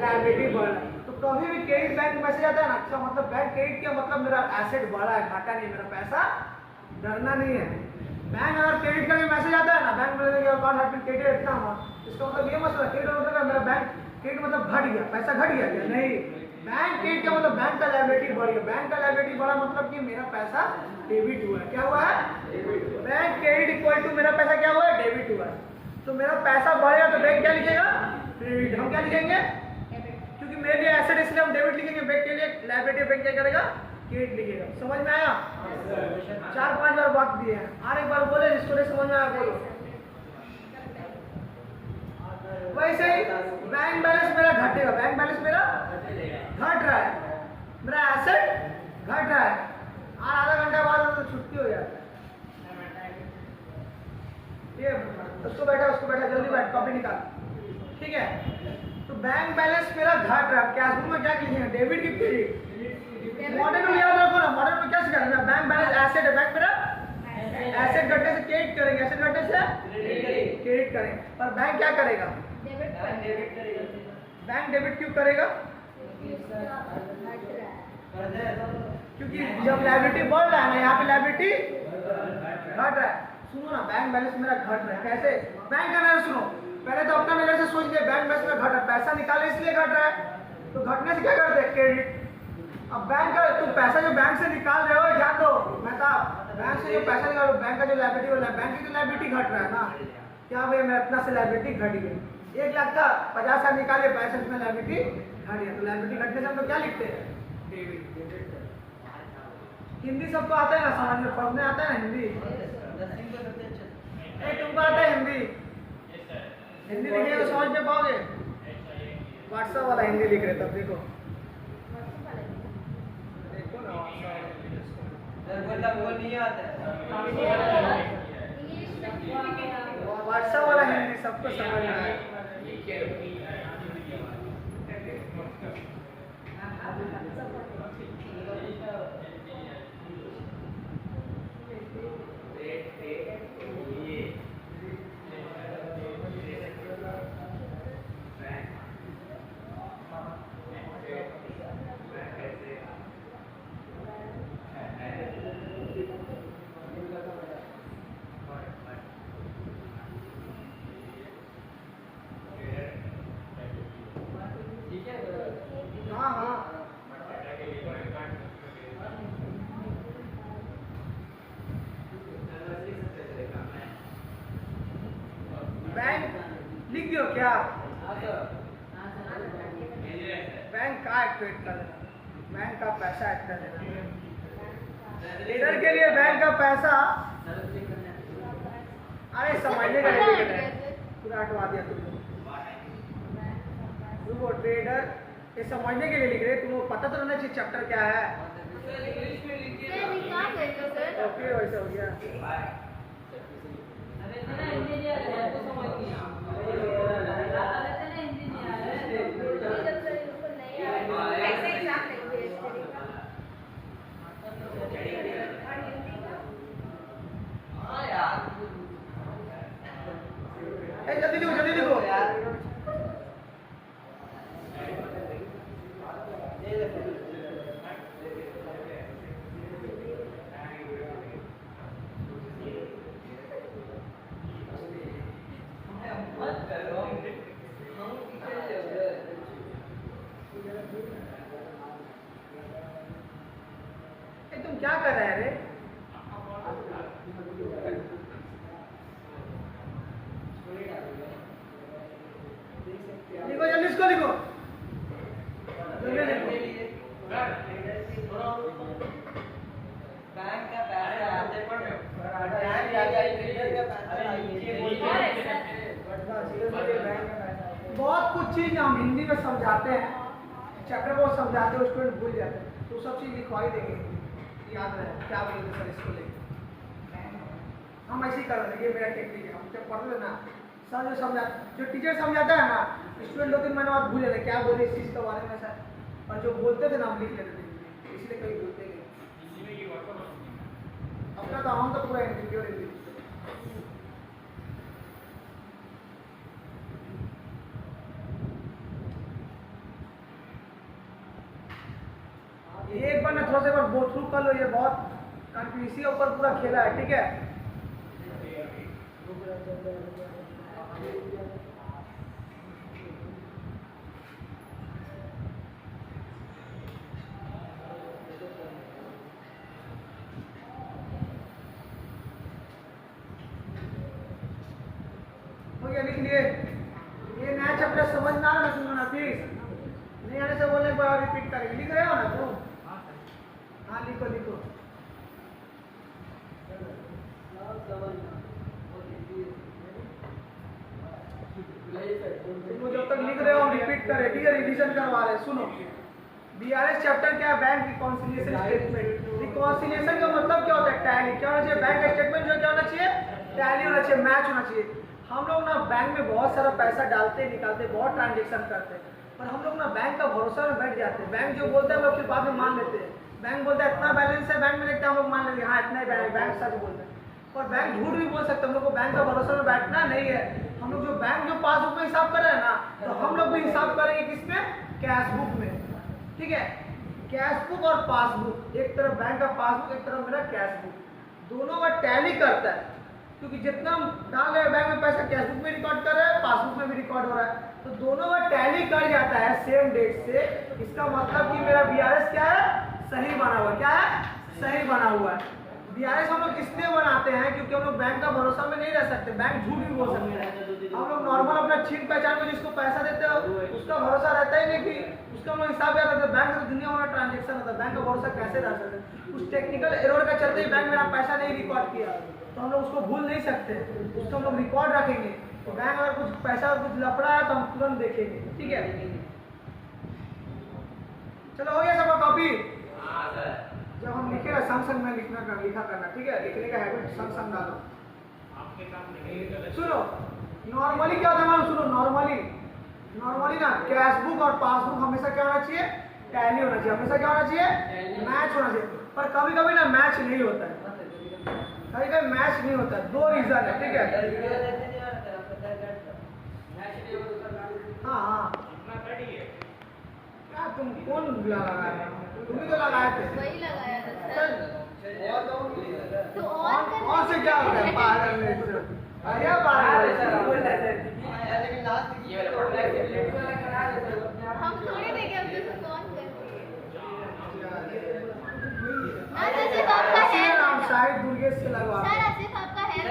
लायबिलिटी बढ़ रहा है। तो कभी भी क्रेडिट बैंक में मैसेज आता है ना, अच्छा मतलब बैंक क्रेडिट किया मतलब मेरा एसेट बढ़ा है, घाटा नहीं, मेरा पैसा डरना नहीं है। बैंक अगर क्रेडिट करके मैसेज आता है ना, बैंक बोलेगा कि अकाउंट हैज बीन क्रेडिटेड इतना अमाउंट, इसका मतलब ये मतलब क्रेडिट मतलब मेरा बैंक क्रेडिट मतलब घट गया, पैसा घट गया क्या, नहीं, बैंक क्रेडिट का मतलब बैंक का लायबिलिटी बढ़ गया, बैंक का लायबिलिटी बढ़ा मतलब कि मेरा पैसा डेबिट हुआ है, क्या हुआ है, बैंक क्रेडिट इक्वल टू मेरा पैसा क्या हुआ है, डेबिट हुआ है। तो मेरा पैसा बढ़ेगा तो बैंक क्या लिखेगा, क्रेडिट, हम क्या लिखेंगे, क्योंकि मेरे लिए एसेट इसलिए हम डेबिट लिखेंगे, बैंक के लिए लायबिलिटी बैंक क्या करेगा, क्रेडिट लिखेगा। समझ में आया, 4-5 बार बात दिए हैं, और एक बार बोले जिसको नहीं समझ में आया बोलो। वैसे ही बैंक बैलेंस मेरा घटेगा, बैंक बैलेंस मेरा घट रहा है, मेरा एसेट घट रहा है, और आधा घंटा बाद तो छुट्टी हो जाता है। ये उसको बैठा जल्दी बैठ, कॉपी निकाल, ठीक है। तो बैंक बैलेंस मेरा घट रहा है, कैश बुक में क्या लिखेंगे, डेबिट की क्रेडिट। मॉडल में याद रखो ना, मॉडल में क्या सिखाएंगे, बैंक बैलेंस एसेट है, बैंक मेरा एसेट घटने से क्रेडिट करेंगे, एसेट घटने से क्रेडिट करेंगे, पर बैंक क्या करेगा, बैंक डेबिट क्यों करेगा, क्योंकि जब लायबिलिटी बढ़ रहा है ना, यहाँ पे लायबिलिटी घट रहा है। सुनो ना, बैंक बैलेंस मेरा घट रहा है, कैसे, बैंक का नजर सुनो, पहले तो अपना नजर से सोच लिया बैंक बैलेंस मेरा घट रहा है, पैसा निकाले इसलिए घट रहा है, तो घटने से क्या करते हैं, क्रेडिट। अब बैंक का तुम पैसा जो बैंक से निकाल रहे हो, जान दो मेहताब, बैंक से जो पैसा निकाल रहे हो, बैंक का जो लायबिलिटी हो रहा है, बैंक की तो लायबिलिटी घट रहा है ना, क्या भैया मेरा इतना से लायबिलिटी घट गई, 1 लाख का 50,000 निकाले, 65 में लायबिलिटी घट गया, तो लायबिलिटी घटने से हम लोग क्या लिखते हैं, डेबिट। हिंदी सबको आता है ना, समझ में पढ़ने आता है ना हिंदी, तुमको आता है हिंदी, हिंदी लिखिए तो समझ में पाओगे। व्हाट्सएप वाला हिंदी लिख रहे तब देखो, देखो ना व्हाट्सएप वाला हिंदी सबको समझ में आए। हाँ हाँ, बैंक लिख दियो क्या, बैंक का एक्टिवेट कर देना, बैंक का पैसा ऐड कर देना, लीडर के लिए बैंक का पैसा, अरे समझने का पूरा हटवा दिया तुमको, ट्रेडर ये समझने के लिए लिख रहे, तुमको पता तो रहना चाहिए चैप्टर क्या है, ओके वैसे हो गया। जल्दी लिखो तुम क्या कर रहे हैं रे, लिखो जल्दी, इसको लिखो जल्दी लिखो। बैंक का पैसा बहुत कुछ चीज हम हिंदी में समझाते हैं, चैप्टर को समझाते हैं, स्टूडेंट भूल जाते हैं, तो सब चीज लिखवा ही देंगे, याद रहे क्या बोलते सर इसको लेकर, हम ऐसे ही कर रहे हैं, ये मेरा टेक्निक है, हम जब पढ़ रहे ना सर जो समझा, जो टीचर समझाता है ना, स्टूडेंट 2-3 महीने बाद भूल जाते हैं क्या बोले इस चीज़ के बारे में सर, और जो बोलते थे ना हम लिख लेते थे, इसलिए कहीं भूलते गए। अपना तो हम तो पूरा इंटरव्यू कर लो, ये बहुत इसी के ऊपर पूरा खेला है, ठीक है। हो गया, लिख लिए। ये नया चैप्टर समझ ना आना, सुनो ना प्लीज, नहीं आने से बोलने पर रिपीट करेंगे। लिख रहे हो ना तुम? हाँ लिखो लिखो। तुम जब तक लिख रहे हो रिपीट करे, ठीक है, रिवीजन करवा रहे हैं। सुनो, बीआरएस चैप्टर क्या है? Bank reconciliation statement. रिकॉन्सिलिएशन का मतलब क्या होता है? टैली। क्या होना चाहिए? बैंक स्टेटमेंट जो क्या होना चाहिए? टैली होना चाहिए, मैच होना चाहिए। हम लोग ना बैंक में बहुत सारा पैसा डालते निकालते, बहुत ट्रांजेक्शन करते हैं, पर हम लोग ना बैंक का भरोसा में बैठ जाते हैं। बैंक जो बोलते हैं हम लोग फिर बाद में मान लेते हैं। बैंक बोलता है इतना बैलेंस है, बैंक में देखते हैं हम लोग मान लेते हैं हाँ इतना ही बैलेंस, बैंक सच बोलते हैं। और बैंक झूठ भी बोल सकते हैं। हम लोग को बैंक का भरोसा में बैठना नहीं है। हम लोग जो बैंक जो पासबुक में हिसाब कर रहे हैं ना, तो हम लोग भी हिसाब करेंगे किसमें? कैश बुक में, ठीक है। कैश बुक और पासबुक, एक तरफ बैंक का पासबुक, एक तरफ मेरा कैश बुक, दोनों का टैली करता है। क्योंकि जितना हम डाल रहे हैं बैंक में पैसा, कैश बुक में रिकॉर्ड कर रहे हैं, पासबुक में भी रिकॉर्ड हो रहा है, तो दोनों का टैली कर जाता है सेम डेट से। इसका मतलब कि मेरा बीआरएस क्या है? सही बना हुआ। क्या है? सही बना हुआ है। बीआरएस हम लोग इसलिए बनाते हैं क्योंकि हम लोग बैंक का भरोसा में नहीं रह सकते, बैंक झूठ भी बोल सकते हैं। हम लोग नॉर्मल अपना छीन पहचान को जिसको पैसा देते हो उसका भरोसा रहता ही नहीं, कि उसका हम लोग हिसाब याद रखते हैं। बैंक से दुनिया भर ट्रांजेक्शन होता है, बैंक का भरोसा कैसे रह सकते हैं? उस टेक्निकल एरर का चलते ही बैंक मेरा पैसा नहीं रिकॉर्ड किया, तो हम लोग उसको भूल नहीं सकते, उसको हम लोग रिकॉर्ड रखेंगे। तो बैंक अगर कुछ पैसा कुछ लफड़ा है तो हम तुरंत देखेंगे, ठीक है। चलो हो गया सबका कॉपी? जब हम लिखे संग संग में लिखा करना, ठीक है। लिखने का हैबिट संग संग डालो। सुनो, नॉर्मली क्या होता है? सुनो, नॉर्मली ना कैश बुक और पासबुक हमेशा क्या होना चाहिए? टैली होना चाहिए। हमेशा क्या होना चाहिए? मैच होना चाहिए। पर कभी कभी ना मैच नहीं होता है, कभी कभी मैच नहीं होता है। दो रीजन है, ठीक है। हाँ हाँ, क्या तुम कौन लगाया? तुम भी तो लगाए थे। वही लगाया था चल, तो और से क्या होता है? पागल में अरे पागल हम थोड़ी देंगे, हम जैसे कौन करते ना, जैसे आपका हेयर नाम शायद दुर्गेश से लगवा। सर ऐसे आपका हेयर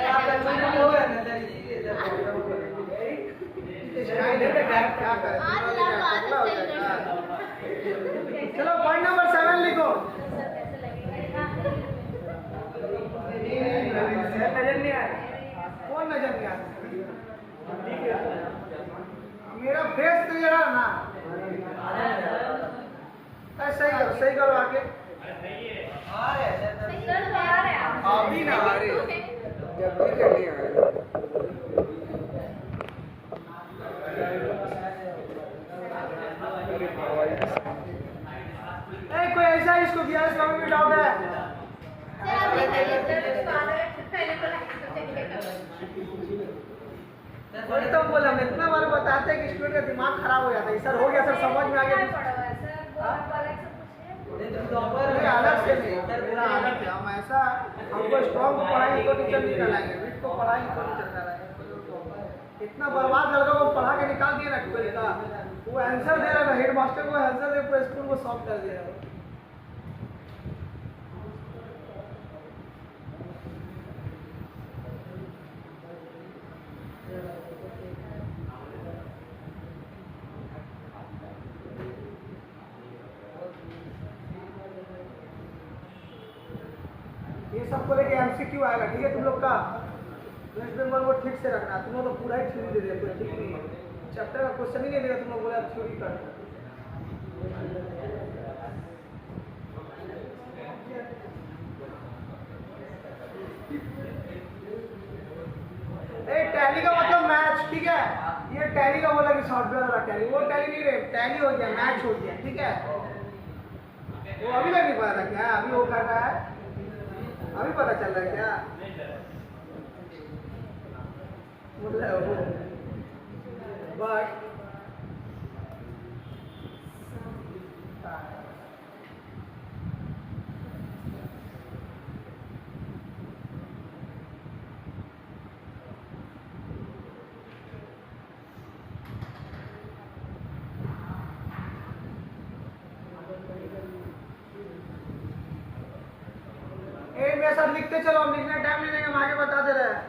क्या करें? आज लाभ आज सही कर चलो पॉइंट नंबर 7 लिखो। नजर नहीं आया? कौन नजर नहीं आया? मेरा फेस क्लियर है ना? सही करो आगे। अभी ना आ रहे, जब भी करनी है। कोई ऐसा इसको बीआरएस में डाउट है? सर आप दिखाइए पहले वही तो बोला, हम इतना बार बताते हैं कि स्टूडेंट का दिमाग खराब हो जाता है। सर हो गया, सर समझ में आ गया। नहीं अलग से नहीं, पूरा अलग से हम ऐसा हमको स्ट्रॉन्ग को पढ़ाई तो टीचर नहीं कराएंगे, वीक को पढ़ाई तो टीचर कराएंगे। इतना बर्बाद लड़का को पढ़ा के निकाल दिया ना ट्वेल्थ का, वो आंसर दे रहा है, हेड मास्टर को आंसर दे पूरे स्कूल को सॉल्व कर दिया है। ये सबको लेके एमसीक्यू आएगा, ठीक है। तुम लोग का वेस्ट बंगाल को ठीक से रखना। तुम लोग तो पूरा ही थ्योरी दे दिया, ठीक नहीं है। चैप्टर का क्वेश्चन ही नहीं देगा, तुम लोग बोला थ्योरी कर। टैली का मतलब मैच, ठीक है। ये टैली का बोला कि सॉफ्टवेयर वाला टैली, वो टैली नहीं रहे, टैली हो गया, मैच हो गया, ठीक है। वो अभी तक नहीं पता था क्या? अभी वो कर रहा है, अभी पता चल रहा है क्या? बोल रहे हो बट मेरे साथ लिखते चलो, हम लिखने टाइम नहीं देंगे, हम आगे बता दे रहे हैं।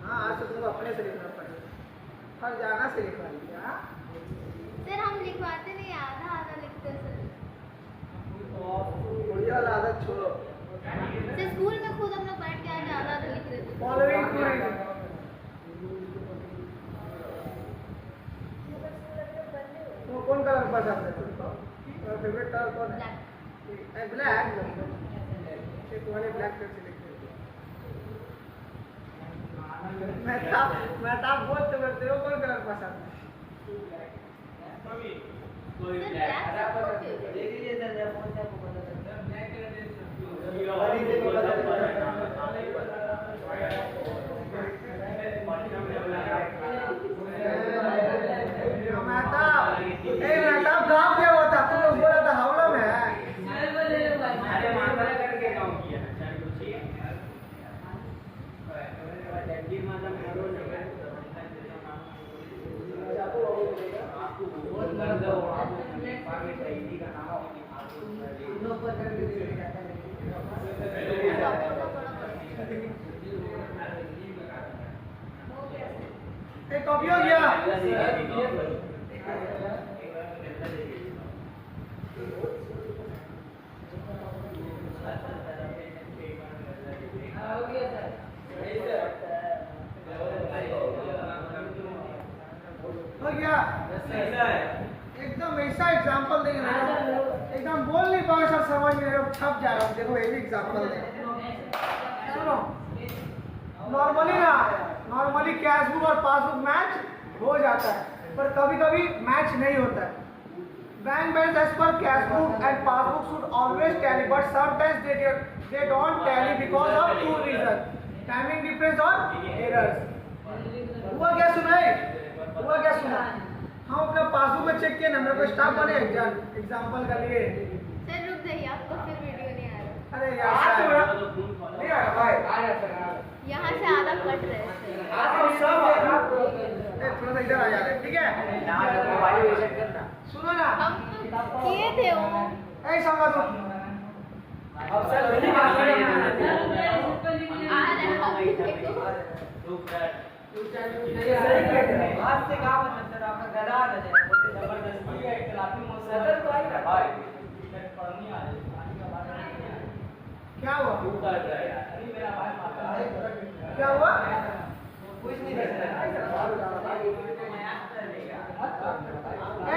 हाँ आज तो तुमको अपने से लिखना पड़ेगा, हर जगह से लिखवा लिया। सर हम लिखवाते नहीं, आधा आधा लिखते सर। बढ़िया वाला आदत छोड़ो। सर स्कूल में खुद हम लोग बैठ के आधा आधा लिख रहे थे। फॉलोइंग तो कौन कलर पसंद है तुमको? फेवरेट कलर कौन है? ब्लैक। तुम्हारे ब्लैक कलर से लिखते मैं तो बोलते बोलते हो कौन कलर पसंद है? देखिए सर मैं फोन से आपको बता सकता हूं ब्लैक कलर मेहताब गाँव क्या हुआ था? तुम लोग बोला था हावड़ा में है। अरे मामला करके काम किया कॉपी हो गया? हो गया? एकदम ऐसा एग्जाम्पल देंगे ना, एकदम बोल नहीं पाओगे सर, समझ में छप जाएगा। देखो ये भी एग्जाम्पल देंगे, सुनो। नॉर्मली कैश बुक और पासबुक मैच हो जाता है, पर कभी कभी मैच नहीं होता है। Bank balance as per cash book and passbook should always tally, but sometimes they don't tally because of two reasons: timing difference और एरर्स। हुआ क्या सुना? हम अपना पासबुक में चेक किए ना, मेरे को स्टाफ बने एग्जाम्पल का लिए। सर रुक जाइए, आपको फिर वीडियो नहीं आ रहा। अरे यार नहीं आ रहा भाई, यहाँ से आधा कट रहे हैं। थोड़ा सा इधर आ जा रहे, ठीक है? सुनो ना, हम किए थे वो। ऐसा मत हो। आ आज से काम है सर, आपका गदा न जाए जबरदस्ती है इख्तिलाफी मसला तो आएगा भाई पढ़नी आ जाए क्या हुआ? तू कर रहा है यार, अरे मेरा भाई माता क्या हुआ? कुछ नहीं कर रहा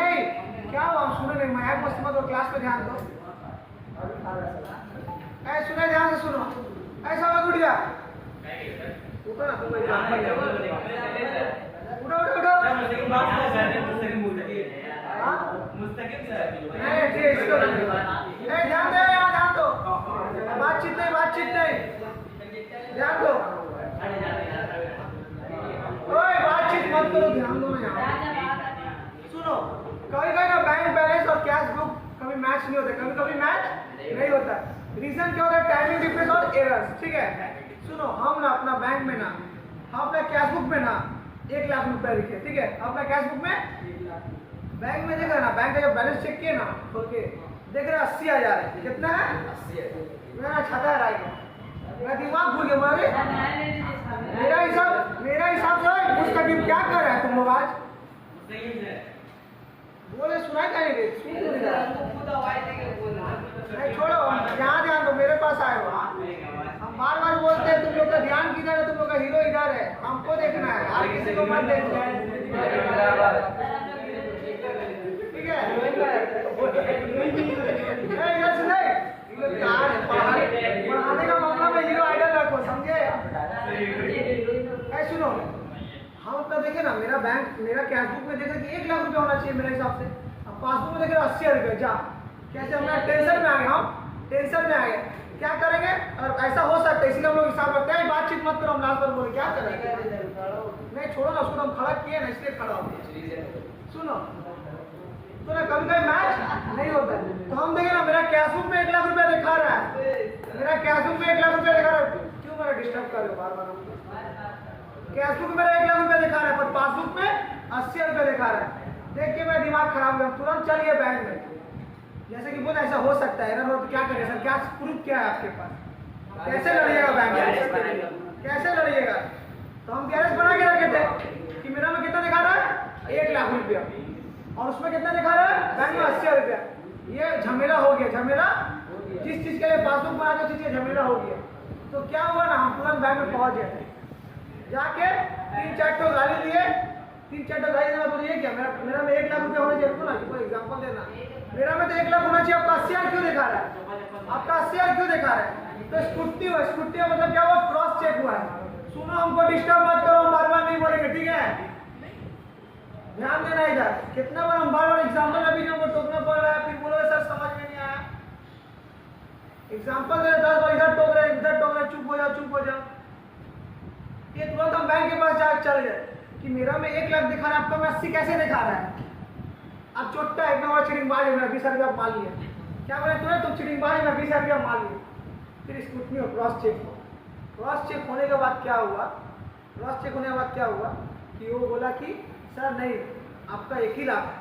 ए, क्या हुआ? सुनो नहीं, मैं मस्त मत हो, क्लास पे ध्यान दो। ए सुनो, ध्यान से सुनो। ऐसा मत उठ जा, उठो ना तुम। उठो उठो उठो। मुस्तकिल सर ध्यान दे, यहाँ ध्यान दो। बातचीत नहीं, ध्यान दो। ओए बातचीत मत करो, ध्यान दो ना यहाँ। सुनो, कभी ना बैंक बैलेंस और कैश बुक कभी मैच नहीं होता, कभी मैच नहीं होता। रीजन क्या होता है? टाइमिंग डिफरेंस और एरर्स, ठीक है? सुनो, हम ना अपना बैंक में ना, हम अपना कैश बुक में ना 1 लाख रुपया लिखे, ठीक है? अपना कैश बुक में, बैंक में देख रहे ना, बैंक का जब बैलेंस चेक किए ना खोल के देख रहे 80,000 है। कितना है? 80,000। मेरा छठा है, मेरा दिमाग भूल गया। मेरा हिसाब से मुस्तकिल क्या कर रहा है तुम लोग आज? बोले सुनाई क्या नहीं? छोड़ो, यहाँ ध्यान दो, मेरे पास आए हो। हम बार बोलते हैं तुम लोग का ध्यान किधर है, तुम लोग का हीरो इधर है, हमको देखना है, और किसी को मत देखना है, ठीक है? पढ़ाने का मामला में हीरो आइडल रखो, समझे? सुनो, हम अपना देखे ना, मेरा कैश बुक में देखे कि 1 लाख रुपया होना चाहिए मेरे हिसाब से, अब पासबुक में देखे 80,000 रुपया। जा कैसे हम टेंशन में आ गए, क्या करेंगे? और ऐसा हो सकता है, इसलिए हम लोग हिसाब रखते हैं। बातचीत मत करो, हम लास्ट बार बोले क्या करेंगे? नहीं छोड़ो ना उसको, हम खड़ा किए ना इसलिए खड़ा हो। सुनो तो ना, कभी मैच नहीं होता है, तो हम देखें ना, मेरा कैश बुक में 1 लाख रुपया दिखा रहा है, क्यों मेरा डिस्टर्ब कर रहे हो बार? कैश बुक में मेरा 1 लाख रुपया दिखा रहा है, पर पासबुक में 80,000 रुपया दिखा रहा है। देख के मेरा दिमाग खराब हो गया, तुरंत चलिए बैंक में। जैसे कि बोला ऐसा हो सकता है, एरर हो तो क्या करें सर, क्या प्रूफ क्या है आपके पास, कैसे लड़िएगा बैंक, कैसे लड़िएगा? तो हम गैरेज बना के रखे थे कि मेरा में कितना दिखा रहा है 1 लाख रुपया और उसमें कितना दिखा रहा है बैंक में 80 रुपया। ये झमेला हो गया, झमेला जिस चीज के लिए पासबुक बना दो चीज झमेला हो गया। तो क्या हुआ ना, हम तुरंत बैंक में पहुंच गए, जाके 3-4 तो गाड़ी लिए, 3-4 तो गाड़ी देना तो ये क्या मेरा में 1 लाख रुपया होना चाहिए ना, कोई एग्जाम्पल देना, मेरा में तो 1 लाख होना चाहिए, आपका 80,000 क्यों दिखा रहा है, आपका 80,000 क्यों दिखा रहा है? तो स्कूटी हुआ, स्कूटी का मतलब क्या हुआ, क्रॉस चेक हुआ है। सुनो, हमको डिस्टर्ब मत करो, हम बार बार नहीं बोलेंगे, ठीक है? ध्यान देना इधर, कितना बार हम बार बार एग्जाम्पल अभी हमको टोकना पड़ रहा है, फिर बोलोगे सर समझ में नहीं आया। एग्जाम्पल दे 10 बार इधर टोक रहे, इधर टोक रहे, चुप हो जाओ, चुप हो जाओ। ये तुरंत हम बैंक के पास जाकर चल गए कि मेरा में 1 लाख दिखा रहा है, आपका में 80 कैसे दिखा रहा है? अब चोट्टा एक नंबर चिड़िंगबाज है, 20 रुपया मान लिया, क्या बोले तुरंत तुम चिड़िंगबाज में 20 रुपया मान लिया। फिर स्कूटनी और क्रॉस चेक हो, क्रॉस चेक होने के बाद क्या हुआ, क्रॉस चेक होने के बाद क्या हुआ कि वो बोला कि सर नहीं, आपका 1 ही लाख है,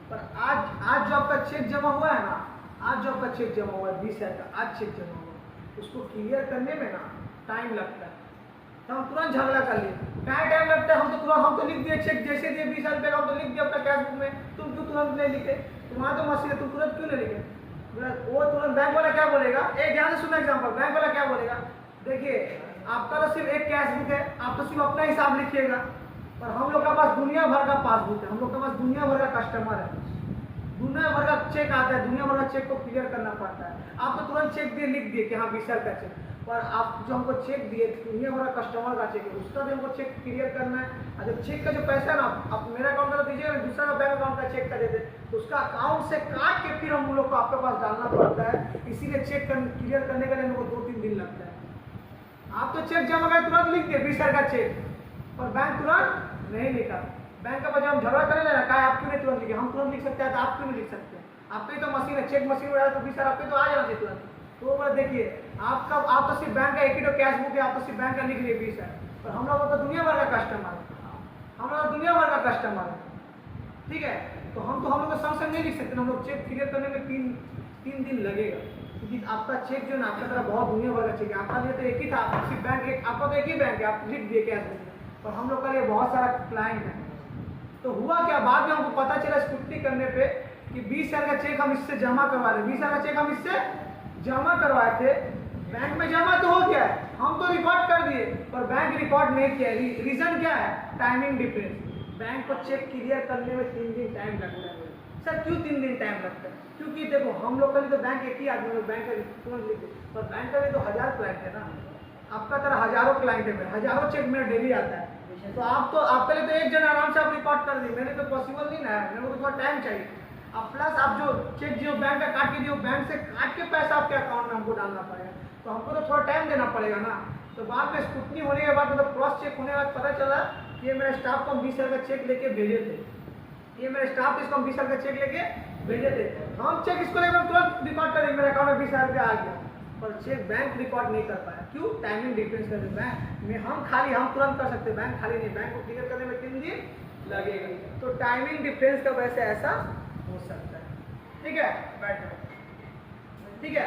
पर आज जो आपका चेक जमा हुआ है ना, आज जो आपका चेक जमा हुआ है 20,000 का, आज चेक जमा हुआ, उसको क्लियर करने में ना टाइम लगता है। तो हम तुरंत झगड़ा कर लिए, क्या टाइम लगता है, हम तो लिख दिए चेक जैसे दिए 20,000 रुपये का, हम तो लिख दिया अपना कैश बुक में, तुम क्यों तुरंत नहीं लिखे, तुम्हारा तो मशीन है, तुम तुरंत क्यों नहीं लिखे? वो तुरंत बैंक वाला क्या बोलेगा, एक ध्यान से सुना एग्जाम्पल, बैंक वाला क्या बोलेगा, देखिए आपका तो सिर्फ एक कैश बुक है, आप तो सिर्फ अपना हिसाब लिखिएगा, पर हम लोग का पास दुनिया भर का पासबुक है, हम लोग के पास दुनिया भर का कस्टमर है, दुनिया भर का चेक आता है, दुनिया भर का चेक को क्लियर करना पड़ता है। आप तो तुरंत चेक दिए, लिख दिए कि हाँ 20,000 का चेक, पर आप जो हमको चेक दिए दुनिया भर का कस्टमर का चेक है, उसका भी हमको चेक क्लियर करना है। जब चेक का जो पैसा है ना, आप मेरा अकाउंट का दीजिए, दूसरा का बैंक अकाउंट का चेक कर देते, तो उसका अकाउंट से काट के फिर हम लोग को आपके पास डालना पड़ता है, इसीलिए चेक क्लियर करने के लिए हमको 2-3 दिन लगता है। आप तो चेक जमा कर तुरंत लिख दिए 20,000 का चेक, पर बैंक तुरंत नहीं लिखा। बैंक का वजह हम झगड़ा करने लगा, कहा आप क्यों नहीं तुरंत लिखे, हम तुरंत लिख सकते हैं तो आप क्यों नहीं लिख सकते हैं, आपकी तो मशीन है, चेक मशीन में तो 20,000 आपके तो आ जाना चाहिए तुरंत। तो बोला देखिए आप तो सिर्फ बैंक का 1 ही तो कैश बुक है, आप तो सिर्फ बैंक का लिख लिए 20,000, पर हम लोग तो दुनिया भर का कस्टमर है, हम लोग दुनिया भर का कस्टमर है, ठीक है? तो हम लोग को संग संग नहीं लिख सकते, हम लोग चेक क्लियर करने में 3 दिन लगेगा, क्योंकि आपका चेक जो है ना, आपका तरह बहुत दुनिया भर का चेक है, आपका लिए तो एक ही था, सिर्फ बैंक आपका तो एक ही बैंक है, आप लिख दिए कैश बुक में, पर हम लोग का लिए बहुत सारा क्लाइंट है। तो हुआ क्या, बाद में हमको पता चला स्क्रूटनी करने पे कि 20,000 का चेक हम इससे जमा करवा रहे, 20,000 का चेक हम इससे जमा करवाए थे, बैंक में जमा तो हो गया है, हम तो रिकॉर्ड कर दिए, पर बैंक रिकॉर्ड नहीं किया। रीजन क्या है, टाइमिंग डिफरेंस। बैंक को चेक क्लियर करने में 3 दिन टाइम लगता है। सर क्यों 3 दिन टाइम लगता है? क्योंकि देखो हम लोग का भी तो बैंक एक ही आदमी लोग बैंक का तुरंत लिख दे, पर बैंक का भी तो 1000 क्लाइंट है ना, आपका तरह हजारों क्लाइंट है, मेरे हजारों चेक मेरा डेली आता है। तो आपके लिए तो एक जन आराम से आप रिकॉर्ड कर दी, मेरे तो पॉसिबल नहीं ना है, मेरे को तो थोड़ा टाइम चाहिए। अब प्लस आप जो चेक जो बैंक का काट के दियो, बैंक से काट के पैसा आपके अकाउंट में हमको डालना पड़ेगा, तो हमको तो थोड़ा टाइम देना पड़ेगा ना। तो बाद में स्क्रूटनी होने के बाद मतलब क्रॉस चेक होने के बाद पता चला कि ये मेरे स्टाफ को हम 20,000 का चेक लेके भेजे थे, ये मेरे स्टाफ इसको हम 20,000 का चेक लेके भेजे थे, हम चेक इसको लेकर तुरंत रिकॉर्ड कर देंगे, मेरे अकाउंट में 20,000 रुपया आ गया, पर चेक बैंक रिकॉर्ड नहीं कर पाया। क्यों? टाइमिंग डिफरेंस कर देते बैंक में, हम तुरंत कर सकते, बैंक खाली नहीं, बैंक को क्लियर करने में 3 दिन लगेगा। तो टाइमिंग डिफरेंस का वैसे ऐसा हो सकता है, ठीक है? बैठ जाओ, ठीक है?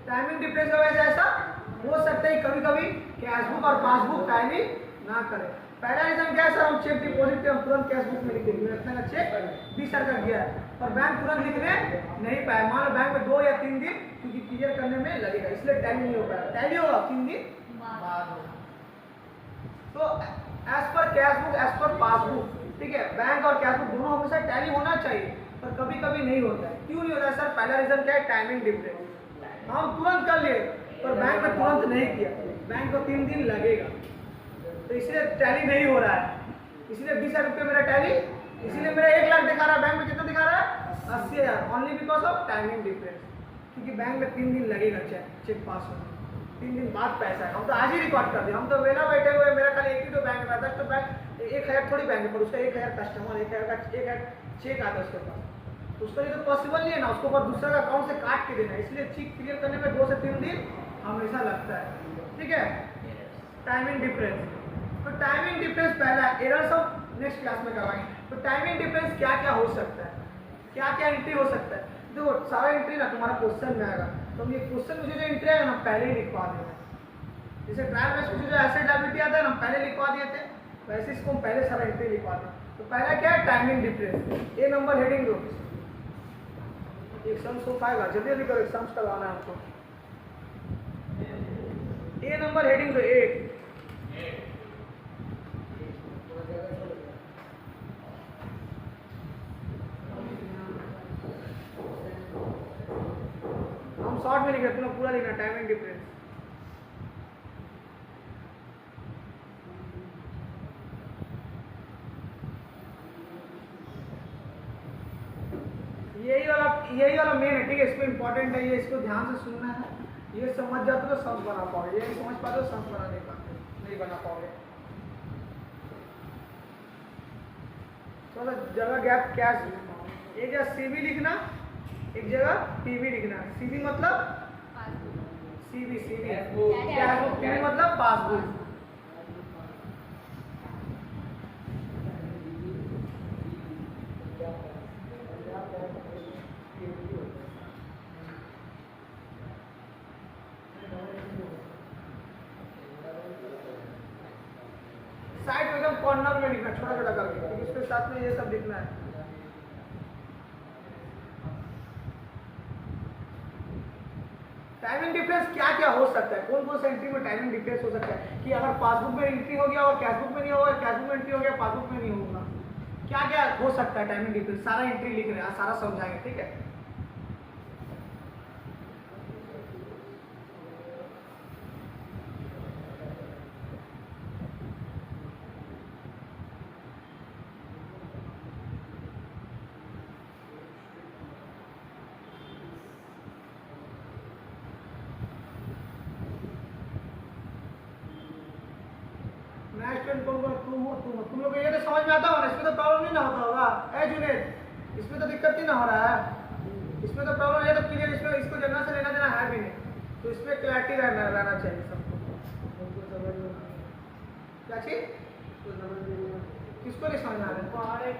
टाइमिंग डिफरेंस का वैसे ऐसा हो सकता है, कभी कभी कैशबुक और पासबुक टाइमिंग ना करे। पहला रीजन क्या है सर, हम चेक डिपॉजिट पे हम तुरंत कैशबुक में लिख देंगे, इतना का चेक 20,000 का गया है, पर बैंक तुरंत लिखने नहीं पाया, मान लो बैंक में 2 या 3 दिन क्योंकि क्लियर करने में लगेगा, इसलिए टैली नहीं हो पाया। टैली होगा 3 दिन बाद होगा। तो as per cashbook, as per passbook, ठीक है, बैंक और कैशबुक दोनों हमेशा टैली होना चाहिए, पर कभी कभी नहीं होता है। क्यों नहीं होता है सर? पहला रीजन क्या है, टाइमिंग डिफरेंस। हम तुरंत कर लिए, पर बैंक में तुरंत नहीं किया, बैंक को 3 दिन लगेगा, तो इसलिए टैली नहीं हो रहा है, इसलिए 20,000 रुपये मेरा टैली, इसीलिए मेरा 1 लाख दिखा रहा है, बैंक में कितना दिखा रहा है 80,000, only because of timing difference, क्योंकि बैंक में 3 दिन लगेगा चेक पास होने, 3 दिन बाद पैसा है। हम तो आज ही रिकॉर्ड कर दिए, हम तो वेला बैठे हुए, मेरा खाली एक ही तो बैंक रहता है, तो बैंक 1,000 थोड़ी बैंक है, पर उसका 1,000 कस्टमर, 1,000 का चेक आता है उसके पास, तो उसका लिए तो पॉसिबल नहीं है ना, उसको पर दूसरा का अकाउंट से काट के देना, इसलिए चेक क्लियर करने में 2 से 3 दिन हमेशा लगता है, ठीक है? टाइमिंग डिफरेंस, तो टाइमिंग डिफरेंस पहला, एरर्स ऑफ नेक्स्ट क्लास में करवाएंगे। तो टाइमिंग डिफरेंस क्या क्या हो सकता है, क्या क्या एंट्री हो सकता है? देखो सारा एंट्री ना तुम्हारा क्वेश्चन में आएगा, तो ये क्वेश्चन में जो एंट्री आएगा ना पहले ही लिखवा देना। जैसे ट्रायल में जो एसेट लायबिलिटी आता है ना पहले लिखवा दिए थे, वैसे इसको हम पहले सारा एंट्री लिखवा दें। तो पहला क्या है, टाइमिंग डिफरेंस। ए नंबर हेडिंग दो, एक सम्स हो पाएगा, जल्दी जल्दी करो, सम्स करवाना है हमको। ए नंबर हेडिंग दो, 8। हम शॉर्ट में लिखे, तुम्हें पूरा लिखना, टाइमिंग डिफरेंस। यही वाला मेन है, ठीक है, इसको इंपॉर्टेंट है, ये इसको ध्यान से सुनना है। ये समझ जाते तो सम्स बना पाओगे, ये नहीं समझ पाते तो सम्स बना नहीं बना पाओगे। थोड़ा जगह गैप क्या है, एक जगह सीबी लिखना, एक जगह पीवी लिखना। सीबी मतलब सीबी पीवी मतलब पासबुक। साइड में एकदम कॉर्नर में लिखना, छोटा छोटा करके, क्योंकि इसके साथ में ये सब लिखना है। टाइमिंग डिफरेंस क्या क्या हो सकता है, कौन कौन सा एंट्री में टाइमिंग डिफरेंस हो सकता है, कि अगर पासबुक में एंट्री हो गया और कैशबुक में नहीं होगा, कैशबुक में एंट्री हो गया पासबुक में नहीं होगा, क्या क्या हो सकता है टाइमिंग डिफरेंस, सारा एंट्री लिख रहे हैं, सारा समझाएंगे, ठीक है। तुम लोग ये तो समझ में आता होगा ना, इसमें तो प्रॉब्लम नहीं ना होता होगा। ए जुनेद, इसमें तो दिक्कत ही ना हो रहा है, इसमें तो प्रॉब्लम है तो क्लियर, इसमें इसको जनरल से लेना देना है भी नहीं, तो इसमें क्लैरिटी रहना चाहिए सबको। क्या चीज, किसको नहीं समझ आ रहा है?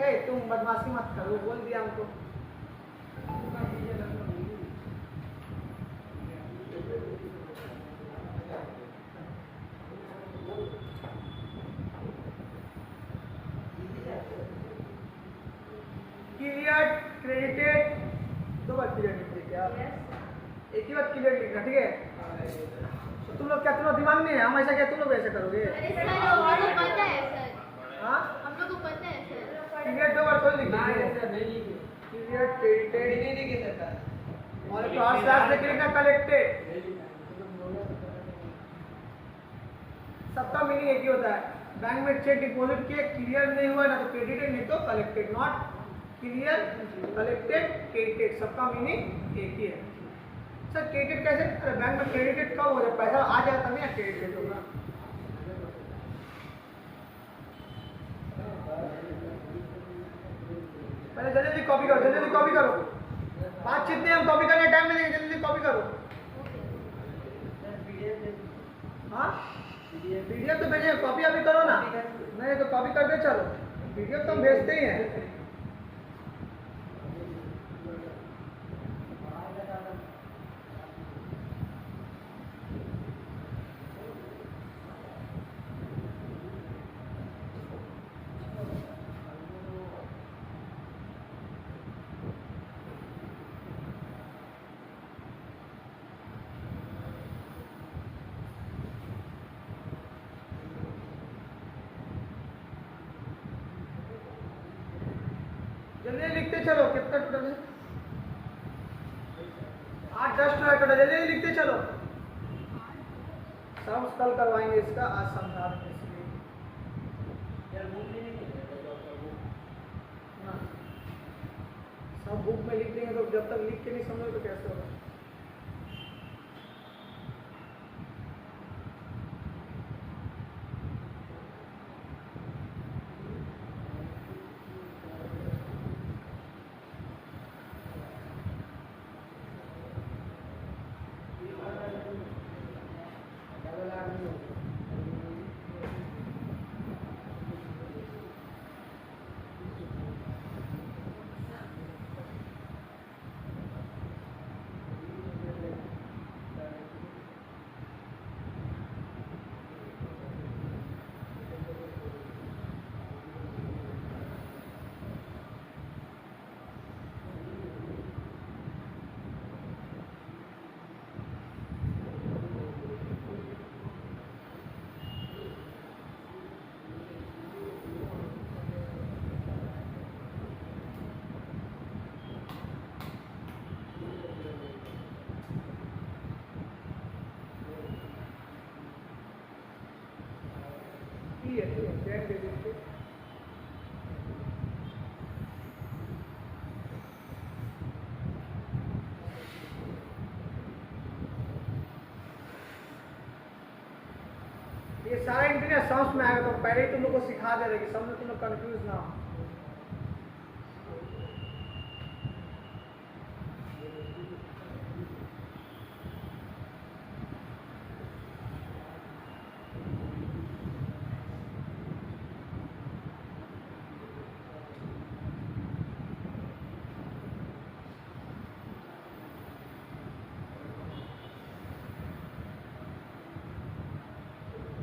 ए तुम बदमाशी मत करो, बोल दिया हमको। क्लियर क्रेडिटेड, दो बार क्लियर लिख दिया क्या? एक ही बार क्लियर लिखना, ठीक है। तो तुम लोग क्या, तुम लोग दिमाग नहीं है, हम ऐसा क्या तुम लोग ऐसे करोगे? हाँ हम लोग को पता है सर। क्लियर दो बार थोड़ी लिख दीजिए, क्लियर क्रेडिटेड नहीं लिखे सकता और क्लास क्लास लेके लिखना कलेक्टेड। सबका मीनिंग एक ही होता है। बैंक में चेक डिपॉजिट किए, क्लियर नहीं हुआ ना तो क्रेडिटेड, नहीं तो collected. Not clear, collected, credited, सबका मीनिंग एक ही है। सर क्रेडिटेड कैसे, अरे बैंक में क्रेडिटेड कब हो जाए, पैसा आ जाता नहीं, क्रेडिटेड होगा। पहले जल्दी जल्दी कॉपी करो, जल्दी जल्दी कॉपी करो, बातचीत नहीं, हम कॉपी करने टाइम में देंगे, जल्दी जल्दी कॉपी करो। हाँ पीडीएफ तो भेजे, कॉपी अभी करो ना, नहीं तो कॉपी करके चलो, पीडीएफ तो हम भेजते ही हैं। जल्दी लिखते चलो, कितना टोटल है? 8-10 टोटल, जल्दी लिखते चलो। सब कल करवाएंगे इसका, आज समझा देंगे इसलिए। हाँ। सब बुक में लिख देंगे तो जब तक लिख के नहीं समझो तो कैसे होगा। ठीक है चेक दे दीजिए। ये सारा इंटरनेट समझ में आएगा तो पहले ही तुम लोग को सिखा दे रहे कि समझ तुम लोग कंफ्यूज ना हो।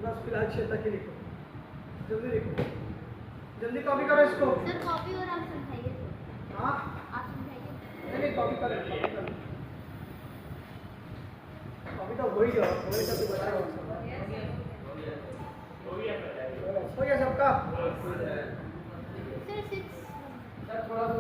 बस फिलहाल 6 तक ही लिखो, जल्दी लिखो, जल्दी कॉपी करो इसको। सर कॉपी और आप समझाइए तो। हाँ आप समझाइए। नहीं कॉपी कर कॉपी तो हो ही जाओ, वही सब तो बचा हो गया सबका। सर 6 सर थोड़ा सा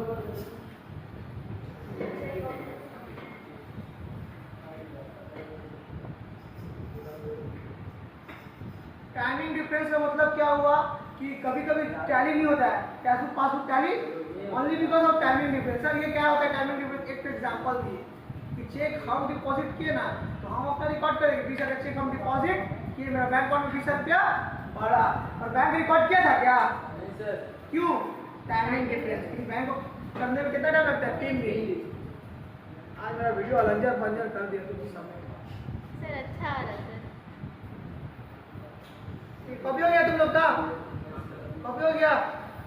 टाइमिंग डिफरेंस का मतलब क्या हुआ कि कभी कभी टैली नहीं होता है, कैसे passbook tally only because of timing difference. Sir ये क्या होता है टाइमिंग डिफरेंस? एक एग्जांपल दिए कि चेक हम डिपॉजिट किए ना, तो हम अपना रिकॉर्ड करेंगे 20 का चेक हम डिपॉजिट किए, मेरा बैंक अकाउंट में 20 रुपया बढ़ा, और बैंक रिकॉर्ड किया था क्या? नहीं सर। क्यों? Timing difference. बैंक को करने में कितना टाइम लगता है? 3 दिन। आज मेरा वीडियो अलंजर बंजर कर दिया तुम समय। सर अच्छा आ रहा सर। कॉपी हो गया तुम लोग का? कॉपी हो गया?